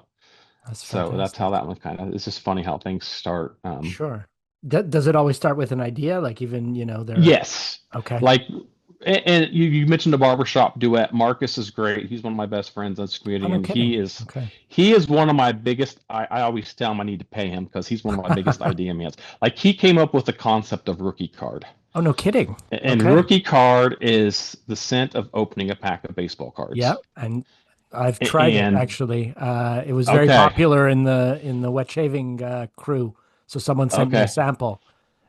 A: That's
B: so that's how
A: fantastic.
B: that one kind of, it's just funny how things start.
A: Sure. Does it always start with an idea? Like even, there.
B: Yes.
A: Okay.
B: Like, and you mentioned the barbershop duet. Marcus is great. He's one of my best friends in this
A: Oh,
B: community,
A: no
B: and
A: kidding. Okay.
B: he is one of my biggest. I always tell him I need to pay him because he's one of my biggest idea mans. Like he came up with the concept of rookie card,
A: Oh, no kidding.
B: and
A: Okay.
B: rookie card is the scent of opening a pack of baseball
A: Yeah.
B: cards.
A: And I've tried it
B: And
A: actually. It was very
B: okay,
A: popular in the wet shaving crew. So someone sent me a
B: okay,
A: sample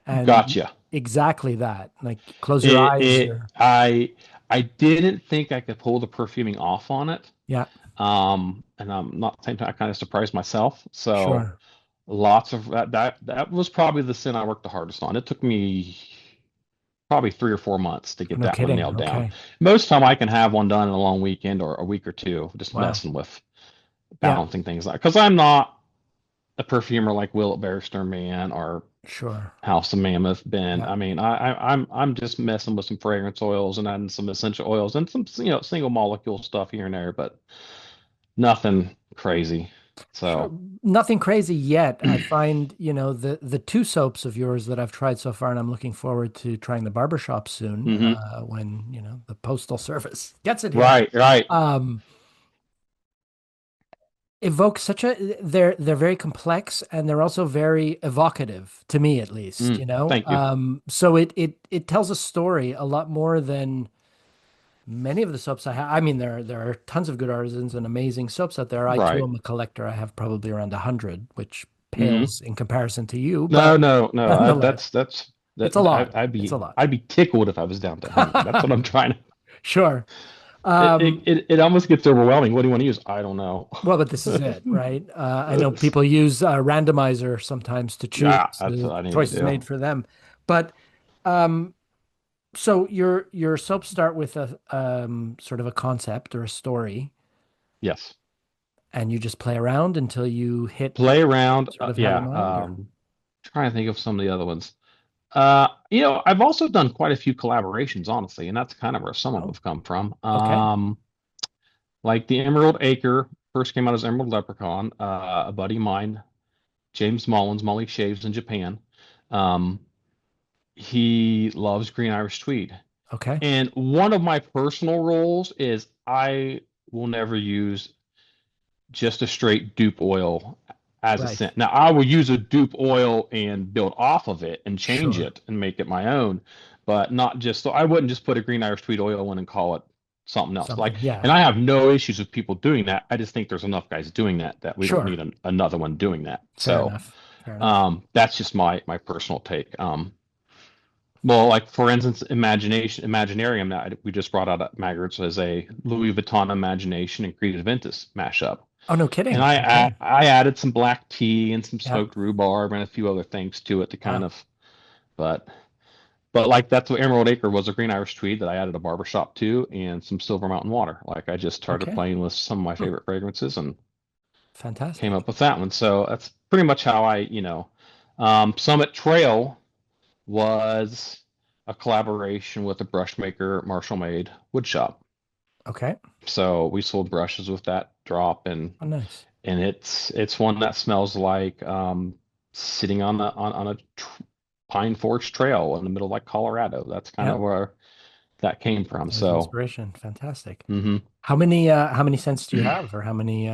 A: and
B: gotcha.
A: exactly that. Like close your
B: It
A: eyes
B: it
A: or
B: I didn't think I could pull the perfuming off on it.
A: yeah,
B: And I'm not saying I kind of surprised myself. So
A: sure.
B: lots of that was probably the sin I worked the hardest on. It took me probably 3 or 4 months to
A: Oh,
B: get
A: no
B: that one
A: kidding.
B: nailed down.
A: Okay.
B: Most time I can have one done in a long weekend or a week or two, just
A: Wow.
B: messing with
A: Yeah,
B: balancing things out. Because I'm not a perfumer like Will Barrister Man or
A: sure.
B: House of Mammoth Ben.
A: Yeah.
B: I mean, I'm just messing with some fragrance oils and adding some essential oils and some single molecule stuff here and there, but nothing crazy.
A: Sure.
B: So,
A: Nothing crazy yet. I find, the two soaps of yours that I've tried so far, and I'm looking forward to trying the barbershop soon,
B: hmm
A: when, the postal service gets it here.
B: right, right.
A: Um, evoke such a they're very complex and they're also very evocative to me at least,
B: Thank you.
A: So it tells a story a lot more than many of the soaps I have. I mean, there are tons of good artisans and amazing soaps out there. I too
B: Right.
A: am a collector. I have probably around 100, which
B: hmm
A: pales in comparison to you,
B: No,
A: but
B: no, no.
A: nonetheless,
B: That's
A: it's
B: that.
A: a lot. It's a lot.
B: I'd be tickled if I was down to 100. That's what I'm trying to.
A: Sure. Um,
B: It almost gets overwhelming. What do you want to use? I don't know.
A: well, but this is it, right? I know people use randomizer sometimes to choose.
B: Yeah, that's
A: The
B: what I need to
A: choice is
B: do.
A: made for them. But um, so your soaps start with a sort of a concept or a story,
B: Yes.
A: and you just play around until you hit
B: Play around.
A: sort of have in
B: Yeah.
A: mind, or
B: Trying to think of some of the other ones. I've also done quite a few collaborations, honestly, and that's kind of where some of them
A: oh,
B: have come from.
A: okay,
B: Like the Emerald Acre first came out as Emerald Leprechaun. A buddy of mine, James Mullins, Molly Shaves in Japan. Um, he loves green Irish tweed.
A: okay,
B: And one of my personal rules is I will never use just a straight dupe oil as a
A: right,
B: scent. Now, I will use a dupe oil and build off of it and change
A: sure,
B: it and make it my own, but not just so I wouldn't just put a green Irish tweed oil in and call it something else. Like,
A: something,
B: and
A: yeah,
B: I have no issues with people doing that. I just think there's enough guys doing that that we don't
A: sure,
B: need another one doing that.
A: fair
B: So,
A: enough, fair enough.
B: that's just my personal take. Well, like for instance, Imaginarium that we just brought out at Maggots as a Louis Vuitton Imagination and Creed Aventus mashup.
A: Oh, no
B: And
A: kidding. Okay,
B: I added some black tea and some
A: yeah,
B: smoked rhubarb and a few other things to it to kind
A: wow,
B: of, but like that's what Emerald Acre was, a green Irish tweed that I added a barbershop to and some Silver Mountain water. Like I just started
A: okay,
B: playing with some of my
A: hmm.
B: favorite fragrances and came
A: Fantastic.
B: up with that one. So that's pretty much how Summit Trail was a collaboration with a brush maker, Marshall Made Wood Shop.
A: Okay,
B: So we sold brushes with that drop
A: oh, nice.
B: and it's one that smells like sitting on a pine forest trail in the middle of like Colorado. That's kind
A: Yeah,
B: of where that came from.
A: there's
B: So,
A: inspiration. Fantastic.
B: hmm
A: How many scents do you have, or how many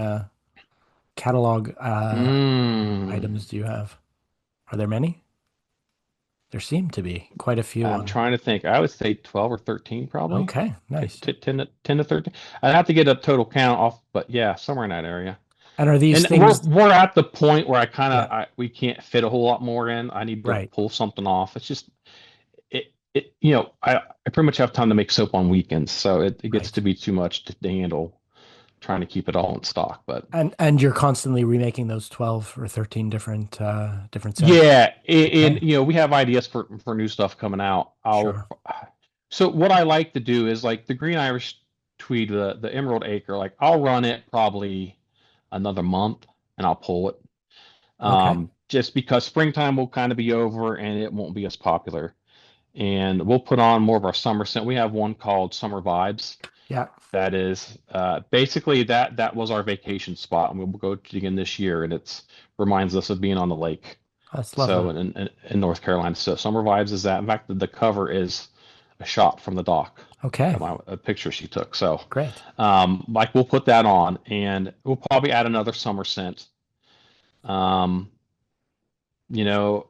A: catalog
B: mm,
A: items do you have? Are there many? There seem to be quite a few
B: I'm
A: on.
B: trying to think. I would say 12 or 13 probably.
A: Okay, nice.
B: 10 to 13. I'd have to get a total count off, but yeah, somewhere in that area.
A: And are these
B: And we're
A: things?
B: we're at the point where
A: Yeah,
B: we can't fit a whole lot more in. I need to
A: right,
B: pull something off. It's just I pretty much have time to make soap on weekends, so it gets to
A: right.
B: be too much to handle trying to keep it all in stock. But
A: And you're constantly remaking those 12 or 13 different scents.
B: yeah, and
A: Okay,
B: we have ideas for new stuff coming out. I'll
A: sure.
B: So what I like to do is like the Green Irish Tweed, the Emerald Acre, like I'll run it probably another month and I'll pull it.
A: Okay.
B: Just because springtime will kind of be over and it won't be as popular. And we'll put on more of our summer scent. We have one called Summer Vibes.
A: Yeah,
B: That is basically that was our vacation spot, and we'll go to again this year, and it's reminds us of being on the lake.
A: that's
B: So
A: lovely.
B: in North Carolina, so Summer Vibes is that. In fact, the cover is a shot from the dock,
A: Okay,
B: a picture she took. So,
A: great.
B: like we'll put that on, and we'll probably add another summer scent. Um, you know,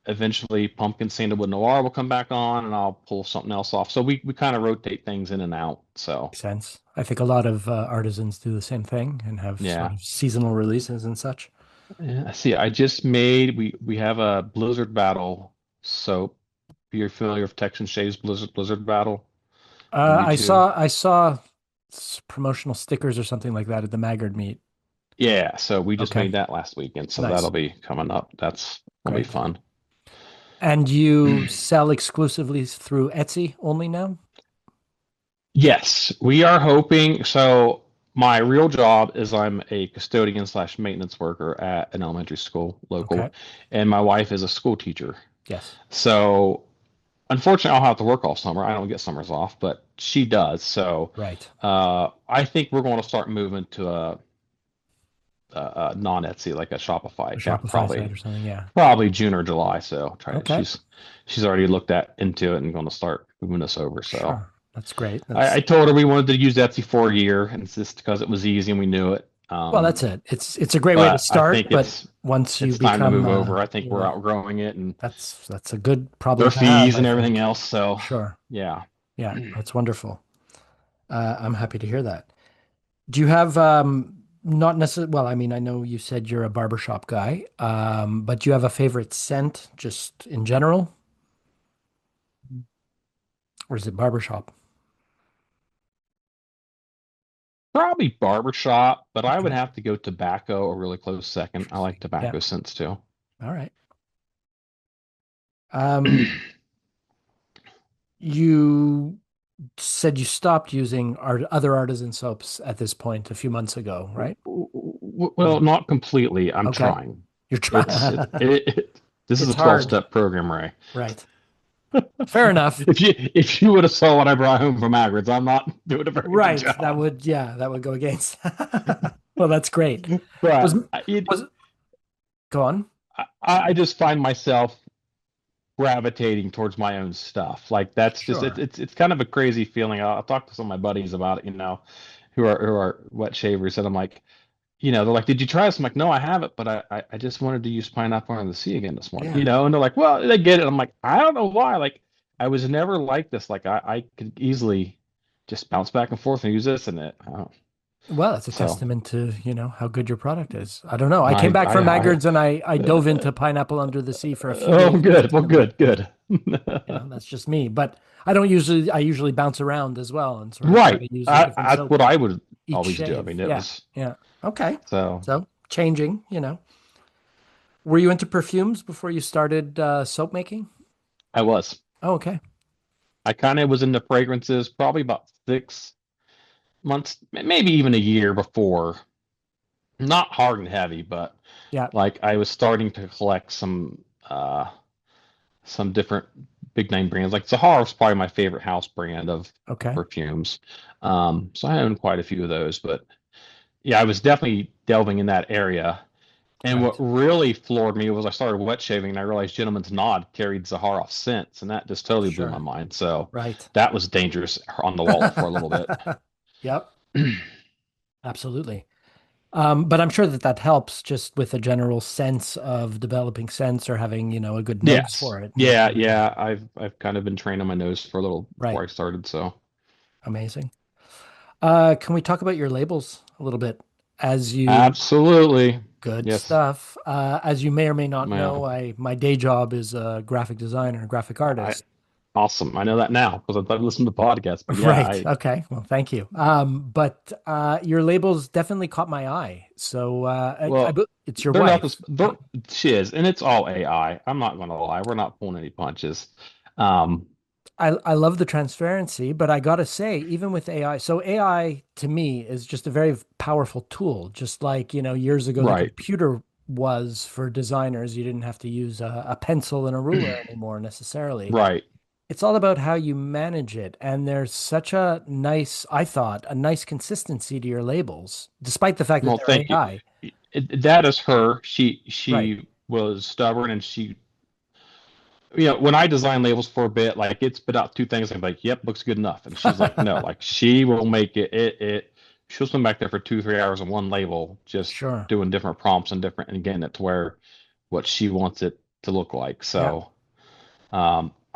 B: eventually Pumpkin Sandalwood Noir will come back on, and I'll pull something else off. So we kind of rotate things in and out. So
A: Makes sense. I think a lot of artisans do the same thing and have sort
B: yeah.
A: of seasonal releases and such.
B: Yeah, see, I just made we have a Blizzard Battle soap. You're familiar with Texan Shaves Blizzard Battle on
A: I
B: YouTube?
A: saw promotional stickers or something like that at the Maggard meet.
B: Yeah, so we just
A: Okay,
B: made that last weekend, so that'll
A: nice,
B: be coming up. That'll be
A: great.
B: fun.
A: And you sell exclusively through Etsy only now?
B: Yes, we are hoping. So my real job is I'm a custodian slash maintenance worker at an elementary school
A: Okay.
B: local, and my wife is a school teacher.
A: Yes.
B: So unfortunately, I'll have to work all summer. I don't get summers off, but she does. So
A: Right.
B: I think we're going to start moving to a non-Etsy, like a Shopify
A: A
B: account,
A: Shopify site
B: probably
A: or something. Yeah.
B: June or July. So try it.
A: Okay.
B: She's already looked at into it and going to start moving us over. So.
A: Sure. That's great.
B: I told her we wanted to use Etsy for a year, and it's just because it was easy and we knew it.
A: Well, that's it. It's a great way to
B: But I
A: start,
B: think
A: but once you
B: it's time to
A: become
B: move over. I think
A: you
B: we're
A: know,
B: outgrowing it and
A: that's a good
B: their
A: problem to have,
B: fees
A: I
B: and everything
A: think.
B: else. So
A: Sure.
B: yeah.
A: Yeah, that's wonderful. I'm happy to hear that. Do you have not necessarily, well, I mean, I know you said you're a barbershop guy, but do you have a favorite scent just in general? Or is it barbershop?
B: Probably barbershop, but I would
A: Okay.
B: have to go tobacco a really close second. I like
A: Interesting. Yeah.
B: tobacco scents too.
A: All right. Um, you said you stopped using other artisan soaps at this point a few months ago, right?
B: Well, not completely. I'm
A: Okay.
B: trying.
A: You're
B: It's
A: trying.
B: it, this is
A: It's
B: a
A: hard.
B: 12-step program, Ray.
A: Right. Fair enough.
B: If you would have saw what I brought home from Hagrid's, I'm not doing a very good
A: Right.
B: job.
A: Yeah, that would go against. Well, that's great. Was
B: But
A: was go on.
B: I just find myself gravitating towards my own stuff. Like that's just
A: Sure.
B: it's kind of a crazy feeling. I'll talk to some of my buddies about it, who are wet shavers, and I'm like, they're like, "Did you try this?" I'm like, "No, I haven't, but I just wanted to use pineapple on the sea again this morning."
A: Yeah.
B: And they're like, "Well, they get it." I'm like, "I don't know why. Like, I was never like this. Like, I could easily just bounce back and forth and use this and it."
A: Well, it's a
B: So
A: testament to, how good your product is. I don't know. I came
B: I
A: back
B: I
A: from
B: I
A: Maggard's and I dove into Pineapple Under the Sea for a few
B: oh,
A: days this
B: good. Well,
A: time, but
B: good, good.
A: that's just me. But I usually bounce around as well and sort of try
B: Right.
A: to use a different
B: That's
A: soap
B: what
A: with
B: I would
A: each
B: always do. I
A: shave.
B: mean, it
A: Yeah.
B: was
A: Yeah. Okay.
B: so
A: So changing. Were you into perfumes before you started soap making?
B: I was.
A: Oh, okay.
B: I kind of was into fragrances probably about 6 months, maybe even a year before. Not hard and heavy, but
A: Yeah.
B: like I was starting to collect some different big name brands. Like Sahara is probably my favorite house brand of
A: Okay.
B: perfumes. So I own quite a few of those, but yeah, I was definitely delving in that area. And what
A: Right.
B: really floored me was I started wet shaving and I realized Gentleman's Nod carried Zaharoff scents, and that just totally blew my
A: Sure.
B: mind. So
A: Right.
B: that was dangerous on the wallet for a little bit.
A: Yep. Absolutely. But I'm sure that that helps just with a general sense of developing sense or having, a good nose
B: Yes.
A: for it.
B: Yeah, yeah. I've kind of been trained on my nose for a little
A: Right.
B: before I started, so
A: Amazing. Can we talk about your labels a little bit? As you
B: absolutely.
A: Good
B: Yes.
A: stuff. As you may or may not know,
B: Well,
A: my day job is a graphic designer, graphic
B: I
A: artist.
B: awesome. I know that now because I've listened to podcasts. But yeah,
A: Right.
B: I
A: Okay. Well, thank you. But your labels definitely caught my eye. So
B: well,
A: it's your
B: they're not
A: wife,
B: this. They're
A: right?
B: she is, and it's all AI. I'm not going to lie. We're not pulling any punches. Um,
A: I love the transparency, but I gotta say, even with AI, so AI to me is just a very powerful tool. Just like, years ago, the
B: right,
A: computer was for designers. You didn't have to use a pencil and a ruler anymore necessarily.
B: right.
A: It's all about how you manage it. And there's such a nice, I thought, a nice consistency to your labels, despite the fact that
B: Well,
A: they're
B: thank you.
A: AI.
B: That is her. She
A: Right.
B: she was stubborn, and when I design labels for a bit, like it spit out two things. I'm like, "Yep, looks good enough." And she's like, "No, like she will make it. She'll spend back there for 2 3 hours on one label, just
A: Sure.
B: doing different prompts and getting it to where what she wants it to look like."
A: Yeah.
B: So,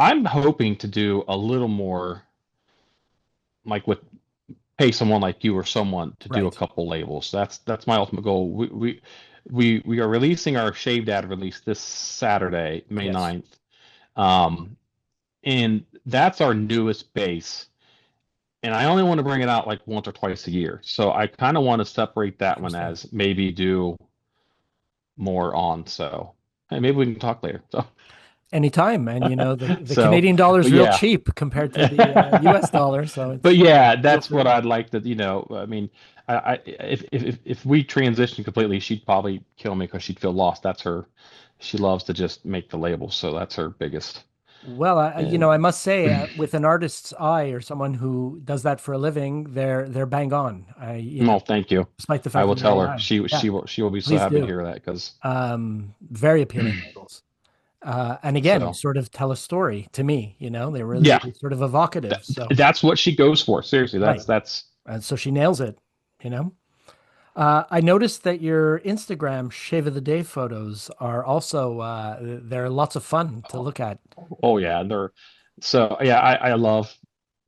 B: I'm hoping to do a little more, like with pay someone like you or someone to do a
A: Right.
B: couple labels. That's my ultimate goal. We are releasing our Shaved Ad release this Saturday, May
A: Yes.
B: 9th. Um, and that's our newest base. And I only want to bring it out like once or twice a year. So I kind of want to separate that one
A: Interesting.
B: as maybe do more on. So hey, maybe we can talk later. So
A: Anytime. And the
B: So,
A: Canadian dollar
B: but
A: is real
B: yeah.
A: cheap compared to the US dollar, so
B: But
A: it's
B: yeah,
A: feel
B: that's what
A: free.
B: I'd like to, I mean, if we transition completely, she'd probably kill me because she'd feel lost. That's her. She loves to just make the labels, so that's her biggest.
A: Well,
B: And
A: I must say, with an artist's eye or someone who does that for a living, they're bang on.
B: no, thank you.
A: Despite the
B: I
A: fact
B: will
A: that they're
B: tell her.
A: AI. Yeah,
B: She will be so
A: please
B: happy to
A: do.
B: hear that because
A: Very appealing labels. And again,
B: so
A: sort of tell a story to me, they're
B: yeah,
A: really sort of evocative. So,
B: that's what she goes for. Seriously,
A: right.
B: that's
A: And so she nails it, you know? I noticed that your Instagram shave of the day photos are also, they're lots of fun to look at.
B: oh yeah, they're so yeah, I love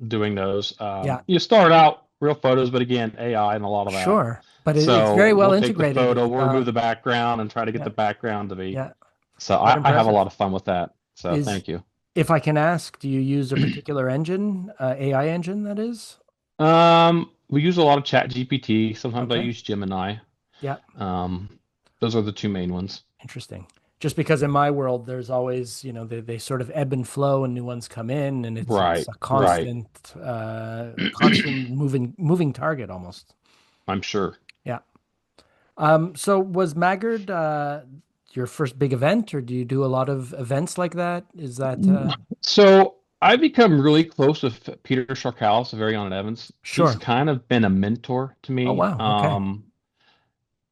B: doing those.
A: Yeah,
B: You start out real photos, but again, AI and a lot of that.
A: sure. But it's
B: So
A: very well
B: we'll take the
A: integrated.
B: photo,
A: It's,
B: we'll remove the background and try to get the
A: yeah,
B: background to be.
A: yeah,
B: So
A: quite
B: I have a
A: impressive.
B: lot of fun with that. So
A: Is,
B: thank you.
A: if I can ask, do you use a particular engine, AI engine that is?
B: We use a lot of Chat GPT. Sometimes I
A: Okay.
B: use Gemini.
A: Yeah.
B: Um, those are the two main ones.
A: Interesting. Just because in my world, there's always, they sort of ebb and flow and new ones come in and it's
B: Right,
A: a
B: right.
A: constant moving target almost.
B: I'm sure.
A: Yeah. So was Maggard your first big event, or do you do a lot of events like that? Is that
B: So I've become really close with Peter Sharkalis, very on Evans. He's
A: sure.
B: kind of been a mentor to
A: Oh
B: me.
A: wow. Okay.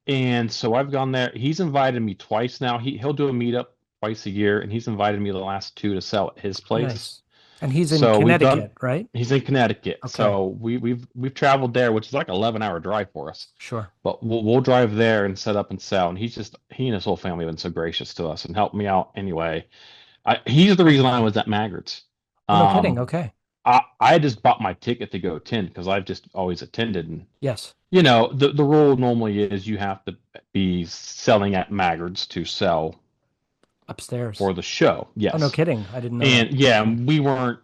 B: And so I've gone there. He's invited me twice now. He'll do a meetup twice a year, and he's invited me the last two to sell at his
A: Oh
B: place.
A: nice. And he's in
B: So we've done.
A: Connecticut, right?
B: He's in Connecticut,
A: Okay.
B: so we've traveled there, which is like 11-hour drive for us.
A: Sure.
B: But we'll drive there and set up and sell. And he and his whole family have been so gracious to us and helped me out anyway. He's the reason I
A: Wonderful.
B: was at Maggard's.
A: Oh no kidding.
B: Um,
A: Okay.
B: I just bought my ticket to go attend because I've just always attended. And
A: Yes.
B: the rule normally is you have to be selling at Maggard's to sell
A: Upstairs.
B: for the show.
A: Oh no
B: Yes.
A: kidding. I didn't know that.
B: And yeah,
A: Okay.
B: we weren't,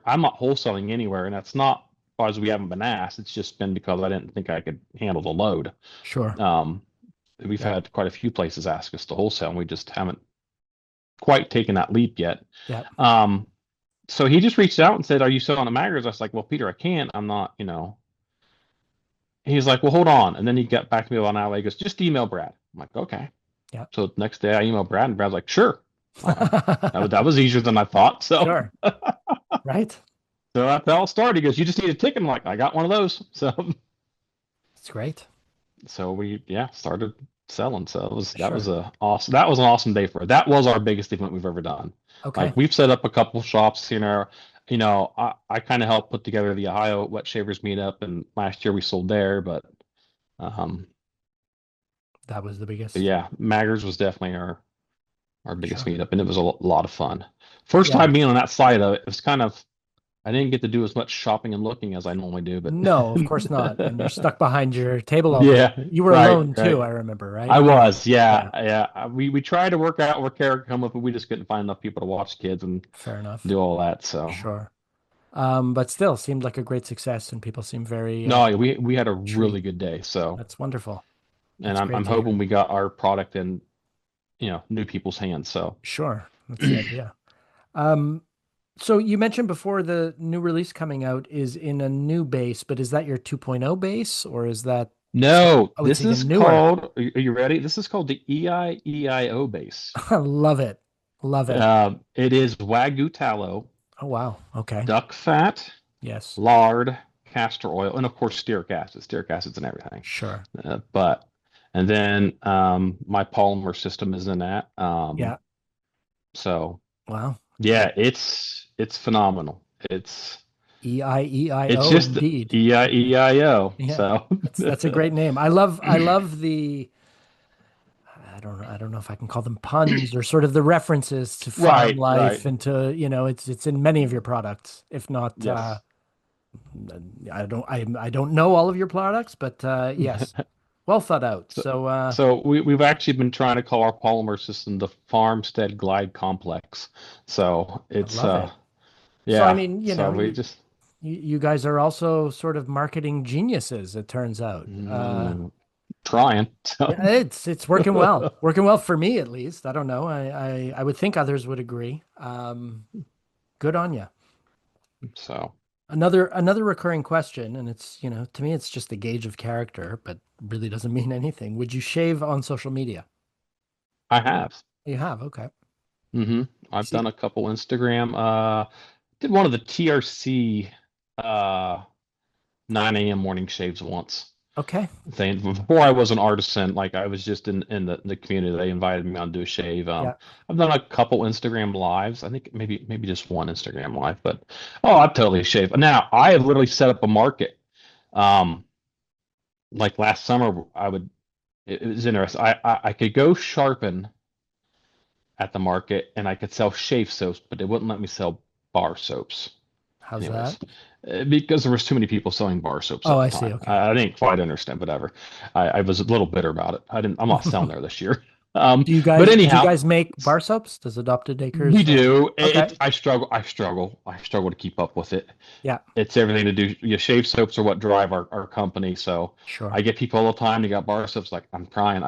B: I'm not wholesaling anywhere. And that's not because we haven't been asked. It's just been because I didn't think I could handle the load.
A: Sure.
B: Um, we've
A: Yeah.
B: had quite a few places ask us to wholesale and we just haven't quite taken that leap yet.
A: Yeah.
B: Um, so he just reached out and said, "Are you selling the Maggers?" I was like, "Well, Peter, I can't. I'm not, He's like, "Well, hold on." And then he got back to me about an hour later. He goes, "Just email Brad." I'm like, "Okay."
A: Yeah.
B: So the next day I emailed Brad and Brad's like, "Sure." That was easier than I thought. So
A: Sure. Right.
B: so that's how it started. He goes, "You just need a ticket." I'm like, "I got one of those." So
A: It's great.
B: we started selling. So
A: Sure.
B: that was an awesome day for it. That was our biggest event we've ever done. Like
A: Okay.
B: we've set up a couple shops here. I kind of helped put together the Ohio Wet Shavers meetup, and last year we sold there. Um,
A: That was the
B: but
A: biggest.
B: yeah, Maggers was definitely our biggest
A: Sure.
B: meetup, and it was a lot of fun. First
A: Yeah.
B: time being on that side of it, it was kind of I didn't get to do as much shopping and looking as I normally do, but
A: No, of course not. And you're stuck behind your table all day.
B: yeah,
A: You were
B: right,
A: alone too,
B: right.
A: I remember, right?
B: I was, yeah,
A: Yeah.
B: yeah. We tried to work out where character come up, but we just couldn't find enough people to watch kids and
A: Fair enough.
B: do all that. So
A: Sure. But still seemed like a great success and people seem very
B: no, yeah, we had a really
A: intrigued.
B: good day. So
A: That's wonderful.
B: and
A: That's great
B: I'm
A: to hear.
B: hoping we got our product in new people's hands. So
A: Sure. That's the idea. Um, so you mentioned before the new release coming out is in a new base, but is that your 2.0 base or is that
B: no,
A: oh, it's
B: this is
A: even newer.
B: called. Are you ready? This is called the EIEIO base.
A: I love it. Love it.
B: It is Wagyu tallow,
A: Oh, wow. Okay.
B: duck fat,
A: Yes.
B: lard, castor oil, and of course stearic acid. Stearic acid's in everything.
A: Sure.
B: But and then my polymer system is in that.
A: Yeah.
B: So
A: Wow.
B: yeah, it's phenomenal. It's
A: EIEIO
B: just
A: indeed.
B: EIEIO.
A: Yeah.
B: So
A: That's a great name. I love the I don't know if I can call them puns or sort of the references to farm
B: right, right.
A: life and to, it's in many of your products, if not
B: Yes.
A: I don't know all of your products, but yes. Well thought out.
B: So,
A: So
B: so we've actually been trying to call our polymer system the Farmstead Glide Complex. So
A: I
B: it's
A: love it. So I
B: yeah.
A: mean,
B: So we just
A: you guys are also sort of marketing geniuses, it turns out.
B: mm, trying. So,
A: Yeah, it's working well. Working well for me at least. I don't know. I would think others would agree. Good on you.
B: so
A: Another recurring question, and it's, to me it's just a gauge of character, but really doesn't mean anything. Would you shave on social media?
B: I have.
A: You have, okay.
B: hmm I've
A: See,
B: done a couple Instagram. Did one of the TRC uh 9 a.m. morning shaves once.
A: okay.
B: Before I was an artisan, like I was just in the community. They invited me on to do a shave.
A: Yeah.
B: I've done a couple Instagram lives. I think maybe just one Instagram live, but oh, I'd totally shave. Now I have literally set up a market. Um, like last summer, it was interesting. I could go sharpen at the market and I could sell shave soaps, but they wouldn't let me sell bar soaps.
A: How's that?
B: Anyways, because there was too many people selling bar soaps
A: Oh,
B: at the
A: I see.
B: time.
A: Okay.
B: I didn't quite understand, whatever. I was a little bitter about it. I'm not selling there this year. But
A: Do you
B: anyhow,
A: guys make bar soaps? Does Adopted
B: we
A: Acres?
B: do.
A: Okay.
B: I struggle to keep up with it.
A: Yeah,
B: It's everything to do. Shave soaps are what drive our company. So
A: sure.
B: I get people all the time. They got bar soaps. Like I'm trying.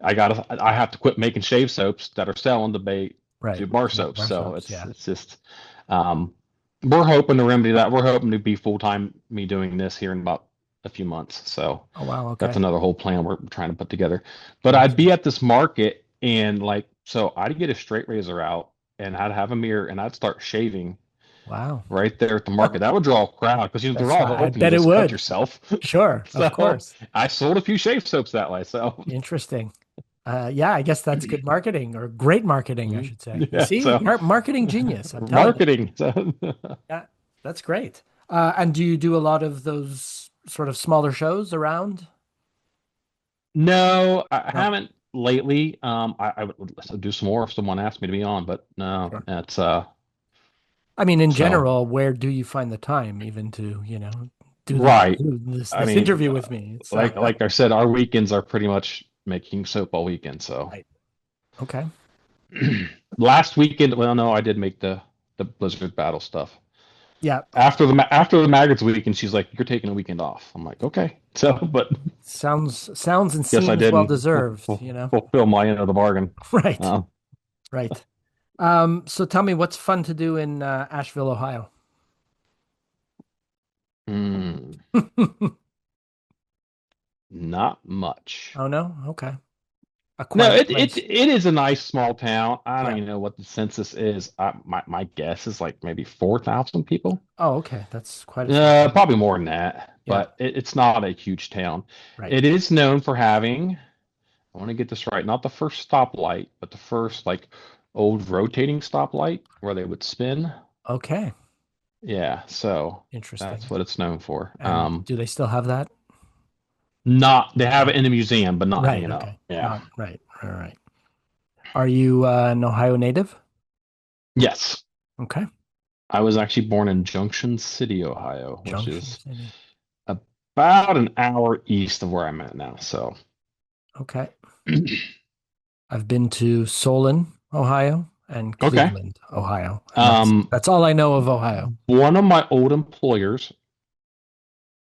B: I have to quit making shave soaps that are selling to
A: Right.
B: do bar
A: To make
B: soaps.
A: bar
B: So
A: soaps. Yeah.
B: it's just um, we're hoping to remedy that. We're hoping to be full time me doing this here in about a few months. So
A: Oh, wow.
B: that's
A: Okay.
B: another whole plan we're trying to put together. But I'd
A: Awesome.
B: be at this market and like so I'd get a straight razor out and I'd have a mirror and I'd start shaving
A: Wow.
B: right there at the market. That would draw a crowd because they're all
A: I
B: hoping you
A: bet it
B: just cut
A: would.
B: yourself.
A: Sure. Of
B: So
A: course.
B: I sold a few shave soaps that way. So
A: Interesting. Yeah, I guess that's good marketing or great marketing, I
B: mhm.
A: should say. You
B: Yeah,
A: see,
B: so
A: marketing genius, I'm telling you.
B: marketing. So,
A: Yeah, that's great. And do you do a lot of those sort of smaller shows around?
B: no, I
A: No,
B: haven't lately. I would do some more if someone asked me to be on, but no,
A: sure.
B: that's
A: I mean, in
B: so
A: general, where do you find the time even to,
B: right.
A: do this
B: I
A: this
B: mean,
A: interview with me? It's
B: like I said, our weekends are pretty much making soap all weekend. So
A: right. Okay.
B: last weekend, well, no, I did make the Blizzard battle stuff.
A: Yeah.
B: After the Maggots weekend, she's like, "You're taking a weekend off." I'm like, "Okay." So, but
A: Sounds and
B: guess I
A: seems well
B: didn't
A: deserved.
B: fulfill my end of the bargain.
A: Right.
B: Uh,
A: Right. So tell me what's fun to do in Asheville, Ohio?
B: hmm, not much.
A: Oh no? Okay. A
B: No,
A: quiet place.
B: it is a nice small town. I don't
A: Yeah.
B: even know what the census is. My guess is like maybe 4,000 people.
A: Oh, okay. That's quite a small town.
B: Probably more than that,
A: Yeah.
B: but it's not a huge town.
A: Right.
B: It is known for having, I want to get this right, not the first stoplight, but the first like old rotating stoplight where they would spin.
A: Okay.
B: Yeah, so that's
A: Interesting.
B: what it's known for.
A: And do they still have that?
B: Not they have
A: No.
B: it in the museum, but not
A: Right.
B: hanging up.
A: Okay.
B: Yeah.
A: Not right. All right. Are you an Ohio native?
B: Yes.
A: Okay.
B: I was actually born in Junction City, Ohio, which
A: Junction
B: is
A: City.
B: about an hour east of where I'm at now. So,
A: Okay. I've been to Solon, Ohio, and
B: okay.
A: Cleveland, Ohio, and
B: Um,
A: that's all I know of Ohio.
B: one of my old employers,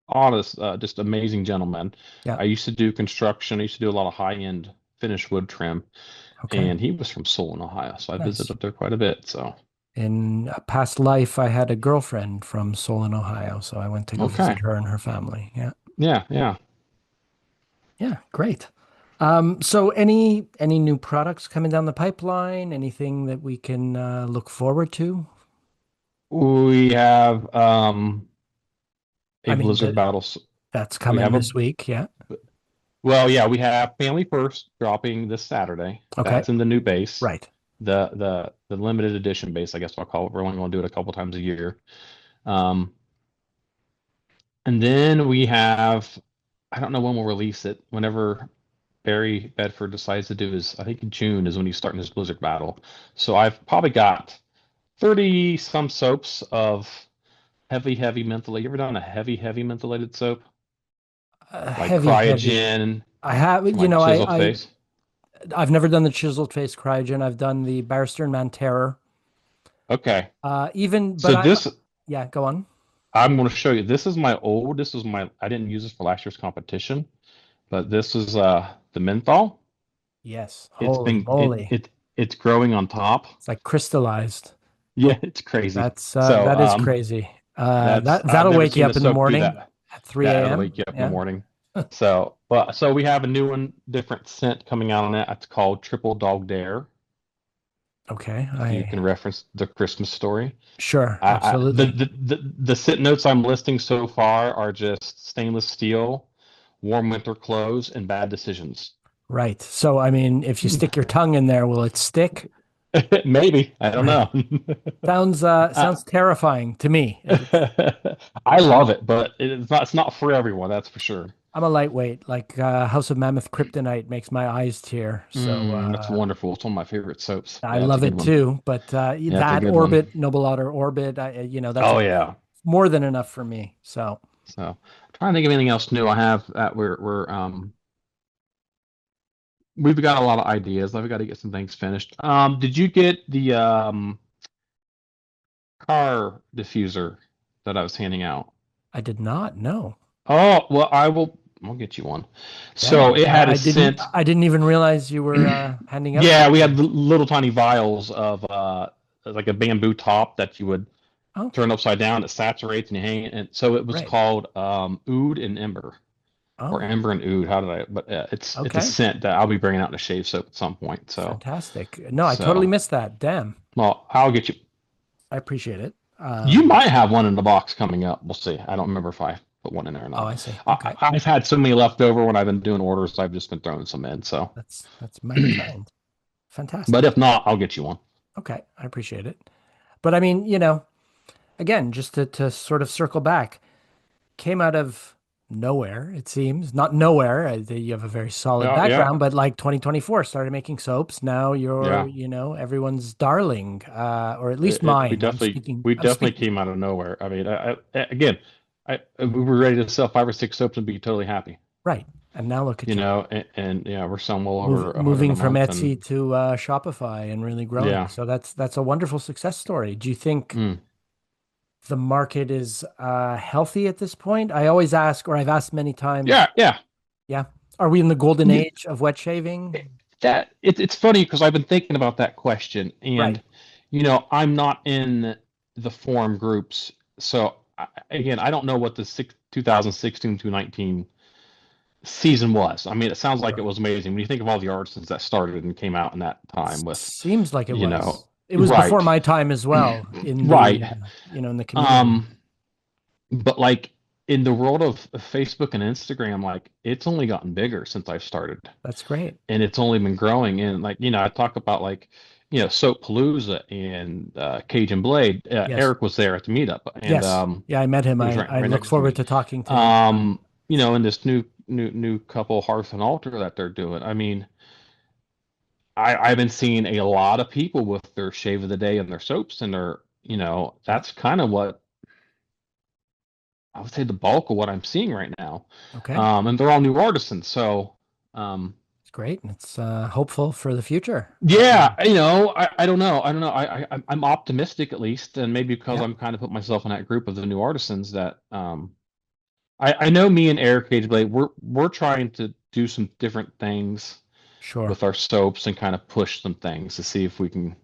B: honest, just amazing gentleman.
A: Yeah.
B: I used to do construction. I used to do a lot of high-end finished wood trim,
A: Okay.
B: and he was from Solon, Ohio. So I visited
A: Nice.
B: up there quite a bit. So,
A: In a past life, I had a girlfriend from Solon, Ohio, so I went to go visit
B: okay.
A: her and her family. Yeah.
B: Yeah, yeah.
A: Yeah, great. So any new products coming down the pipeline? Anything that we can look forward to?
B: We have a
A: I mean,
B: Blizzard Battles.
A: that's
B: We
A: coming
B: have a
A: this week. Yeah.
B: well, yeah, we have Family First dropping this Saturday.
A: Okay.
B: That's in the new base,
A: Right.
B: the limited edition base, I guess I'll call it. We're only going to do it a couple times a year. Um, and then we have, I don't know when we'll release it. Whenever Barry Bedford decides to do his, I think in June is when he's starting his Blizzard battle. So I've probably got 30 some soaps of heavy mentholated. You ever done a heavy mentholated soap? Like
A: Heavy.
B: Cryogen,
A: I have,
B: like Chiseled Face?
A: I've never done the chiseled face cryogen. I've done the Barrister and Man Terror.
B: Okay.
A: But
B: So this
A: yeah, go on.
B: I'm going to show you. This is my, I didn't use this for last year's competition, but this is the menthol.
A: Yes.
B: It's
A: Holy
B: been it
A: moly.
B: it it's growing on top.
A: It's like crystallized.
B: Yeah, it's crazy. So
A: That is crazy.
B: that's I've
A: That'll
B: never
A: wake you
B: seen the
A: up in the
B: soap do
A: morning
B: that.
A: at 3
B: That'll
A: a.m.
B: wake you up in the
A: Yeah.
B: morning. So we have a new one, different scent coming out on it. It's called Triple Dog Dare.
A: Okay.
B: If you can reference the Christmas story.
A: Sure,
B: I
A: absolutely.
B: the scent notes I'm listing so far are just stainless steel, warm winter clothes, and bad decisions.
A: Right. So, I mean, if you stick your tongue in there, will it stick?
B: Maybe. I don't
A: Right.
B: know. Uh,
A: Sounds terrifying to me.
B: I love it, but it's not for everyone, that's for sure.
A: I'm a lightweight. Like House of Mammoth Kryptonite makes my eyes tear. So
B: That's wonderful. It's one of my favorite soaps.
A: I
B: Yeah, it's a
A: love
B: good
A: it
B: one.
A: too. But
B: Yeah, it's a
A: that
B: good one.
A: orbit, Noble Otter orbit, that's
B: Oh yeah.
A: more than enough for me. So
B: So trying to think of anything else new I have that we've got a lot of ideas. I've got to get some things finished. Did you get the car diffuser that I was handing out?
A: I did not know.
B: Oh, well, I'll get you one. So
A: Dang,
B: it had a scent.
A: I didn't even realize you were handing out
B: Yeah, we had
A: something.
B: little tiny vials of like a bamboo top that you would
A: Oh,
B: turn upside down. It saturates and you hang it. And so it was
A: right.
B: called Oud and Ember or
A: Oh,
B: Ember and Oud. How did I? But it's a
A: okay.
B: scent that I'll be bringing out in a shave soap at some point.
A: Fantastic. No, I totally
B: So
A: missed that. Damn.
B: well, I'll get you.
A: I appreciate it.
B: You might have one in the box coming up. We'll see. I don't remember if I put one in there or
A: Oh,
B: not.
A: I see. Okay.
B: I've had so many left over when I've been doing orders. I've just been throwing some in. So,
A: That's mighty kind.
B: but if
A: Fantastic.
B: not, I'll get you one.
A: Okay, I appreciate it. But I mean, again, just to sort of circle back, came out of nowhere, it seems. Not nowhere. You have a very solid
B: Yeah, yeah,
A: background, but like 2024 started making soaps. Now you're,
B: yeah.
A: everyone's darling, or at least
B: We
A: mine.
B: definitely we
A: I'm
B: definitely
A: speaking
B: came out of nowhere. I mean, again, we were ready to sell 5 or 6 soaps and be totally happy,
A: right. And now look at you.
B: and yeah, we're selling well over 100
A: Moving
B: a
A: from
B: month,
A: Etsy
B: and
A: to Shopify and really growing.
B: yeah,
A: So that's a wonderful success story. Do you think
B: mm.
A: the market is healthy at this point? I always ask, or I've asked many times,
B: Yeah, yeah.
A: yeah, are we in the golden age of wet shaving?
B: It's funny because I've been thinking about that question,
A: Right,
B: and I'm not in the forum groups, so again, I don't know what the 2016 to 19 season was. I mean, it sounds like it
A: sure.
B: was amazing when you think of all the artists that started and came out in that time with,
A: Seems like it
B: you know,
A: was. It was before
B: right,
A: my time as well in
B: right.
A: in the community.
B: Um, but like in the world of Facebook and Instagram, like it's only gotten bigger since I've started.
A: That's great.
B: And it's only been growing. And like I talk about like Soap Palooza and Cajun Blade.
A: Yes.
B: Eric was there at the meetup, and
A: Yes. Yeah, I met him.
B: he was
A: I
B: right
A: look
B: next to
A: forward
B: me.
A: to talking to him.
B: And this new couple Hearth and Altar that they're doing. I mean, I've been seeing a lot of people with their shave of the day and their soaps, and their
A: Yeah.
B: that's kind of what I would say the bulk of what I'm seeing right now.
A: Okay.
B: And they're all new artisans, so. Um,
A: It's great. It's hopeful for the future.
B: Yeah, I don't know. I don't know. I'm optimistic at least, and maybe because
A: Yeah,
B: I'm kind of put myself in that group of the new artisans that I know me and Eric Cageblade, we're trying to do some different things
A: sure.
B: with our soaps and kind of push some things to see if we can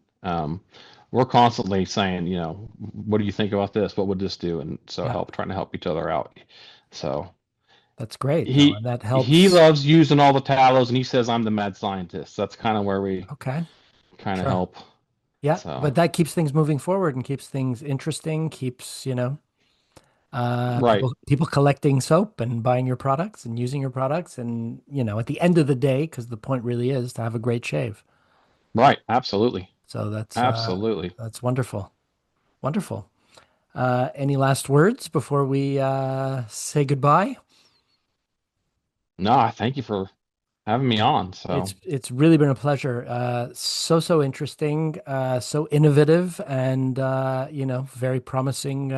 B: we're constantly saying, what do you think about this? What would this do? And so
A: Yeah,
B: trying to help each other out. So
A: that's great. No, and
B: he
A: that
B: he
A: helps.
B: loves using all the tallows and he says I'm the mad scientist. That's kind of where we
A: Okay.
B: kind of
A: Sure.
B: help.
A: Yeah,
B: So,
A: but that keeps things moving forward and keeps things interesting, keeps,
B: right,
A: people collecting soap and buying your products and using your products and, at the end of the day, because the point really is to have a great shave.
B: right, absolutely,
A: So
B: absolutely.
A: that's wonderful. Wonderful. Any last words before we say goodbye?
B: No, I thank you for having me on. So,
A: It's really been a pleasure. So interesting, so innovative, and very promising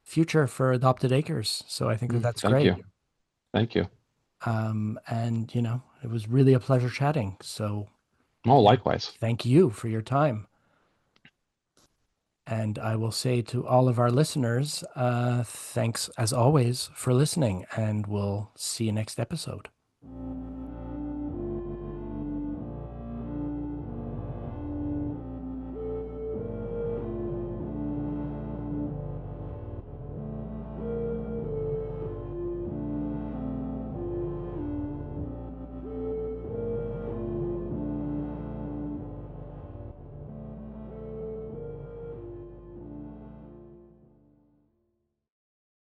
A: future for Adopted Acres. So I think that that's
B: thank
A: great.
B: you, thank you.
A: And it was really a pleasure chatting. So
B: Oh,
A: thank
B: likewise.
A: thank you for your time. And I will say to all of our listeners, thanks as always for listening, and we'll see you next episode.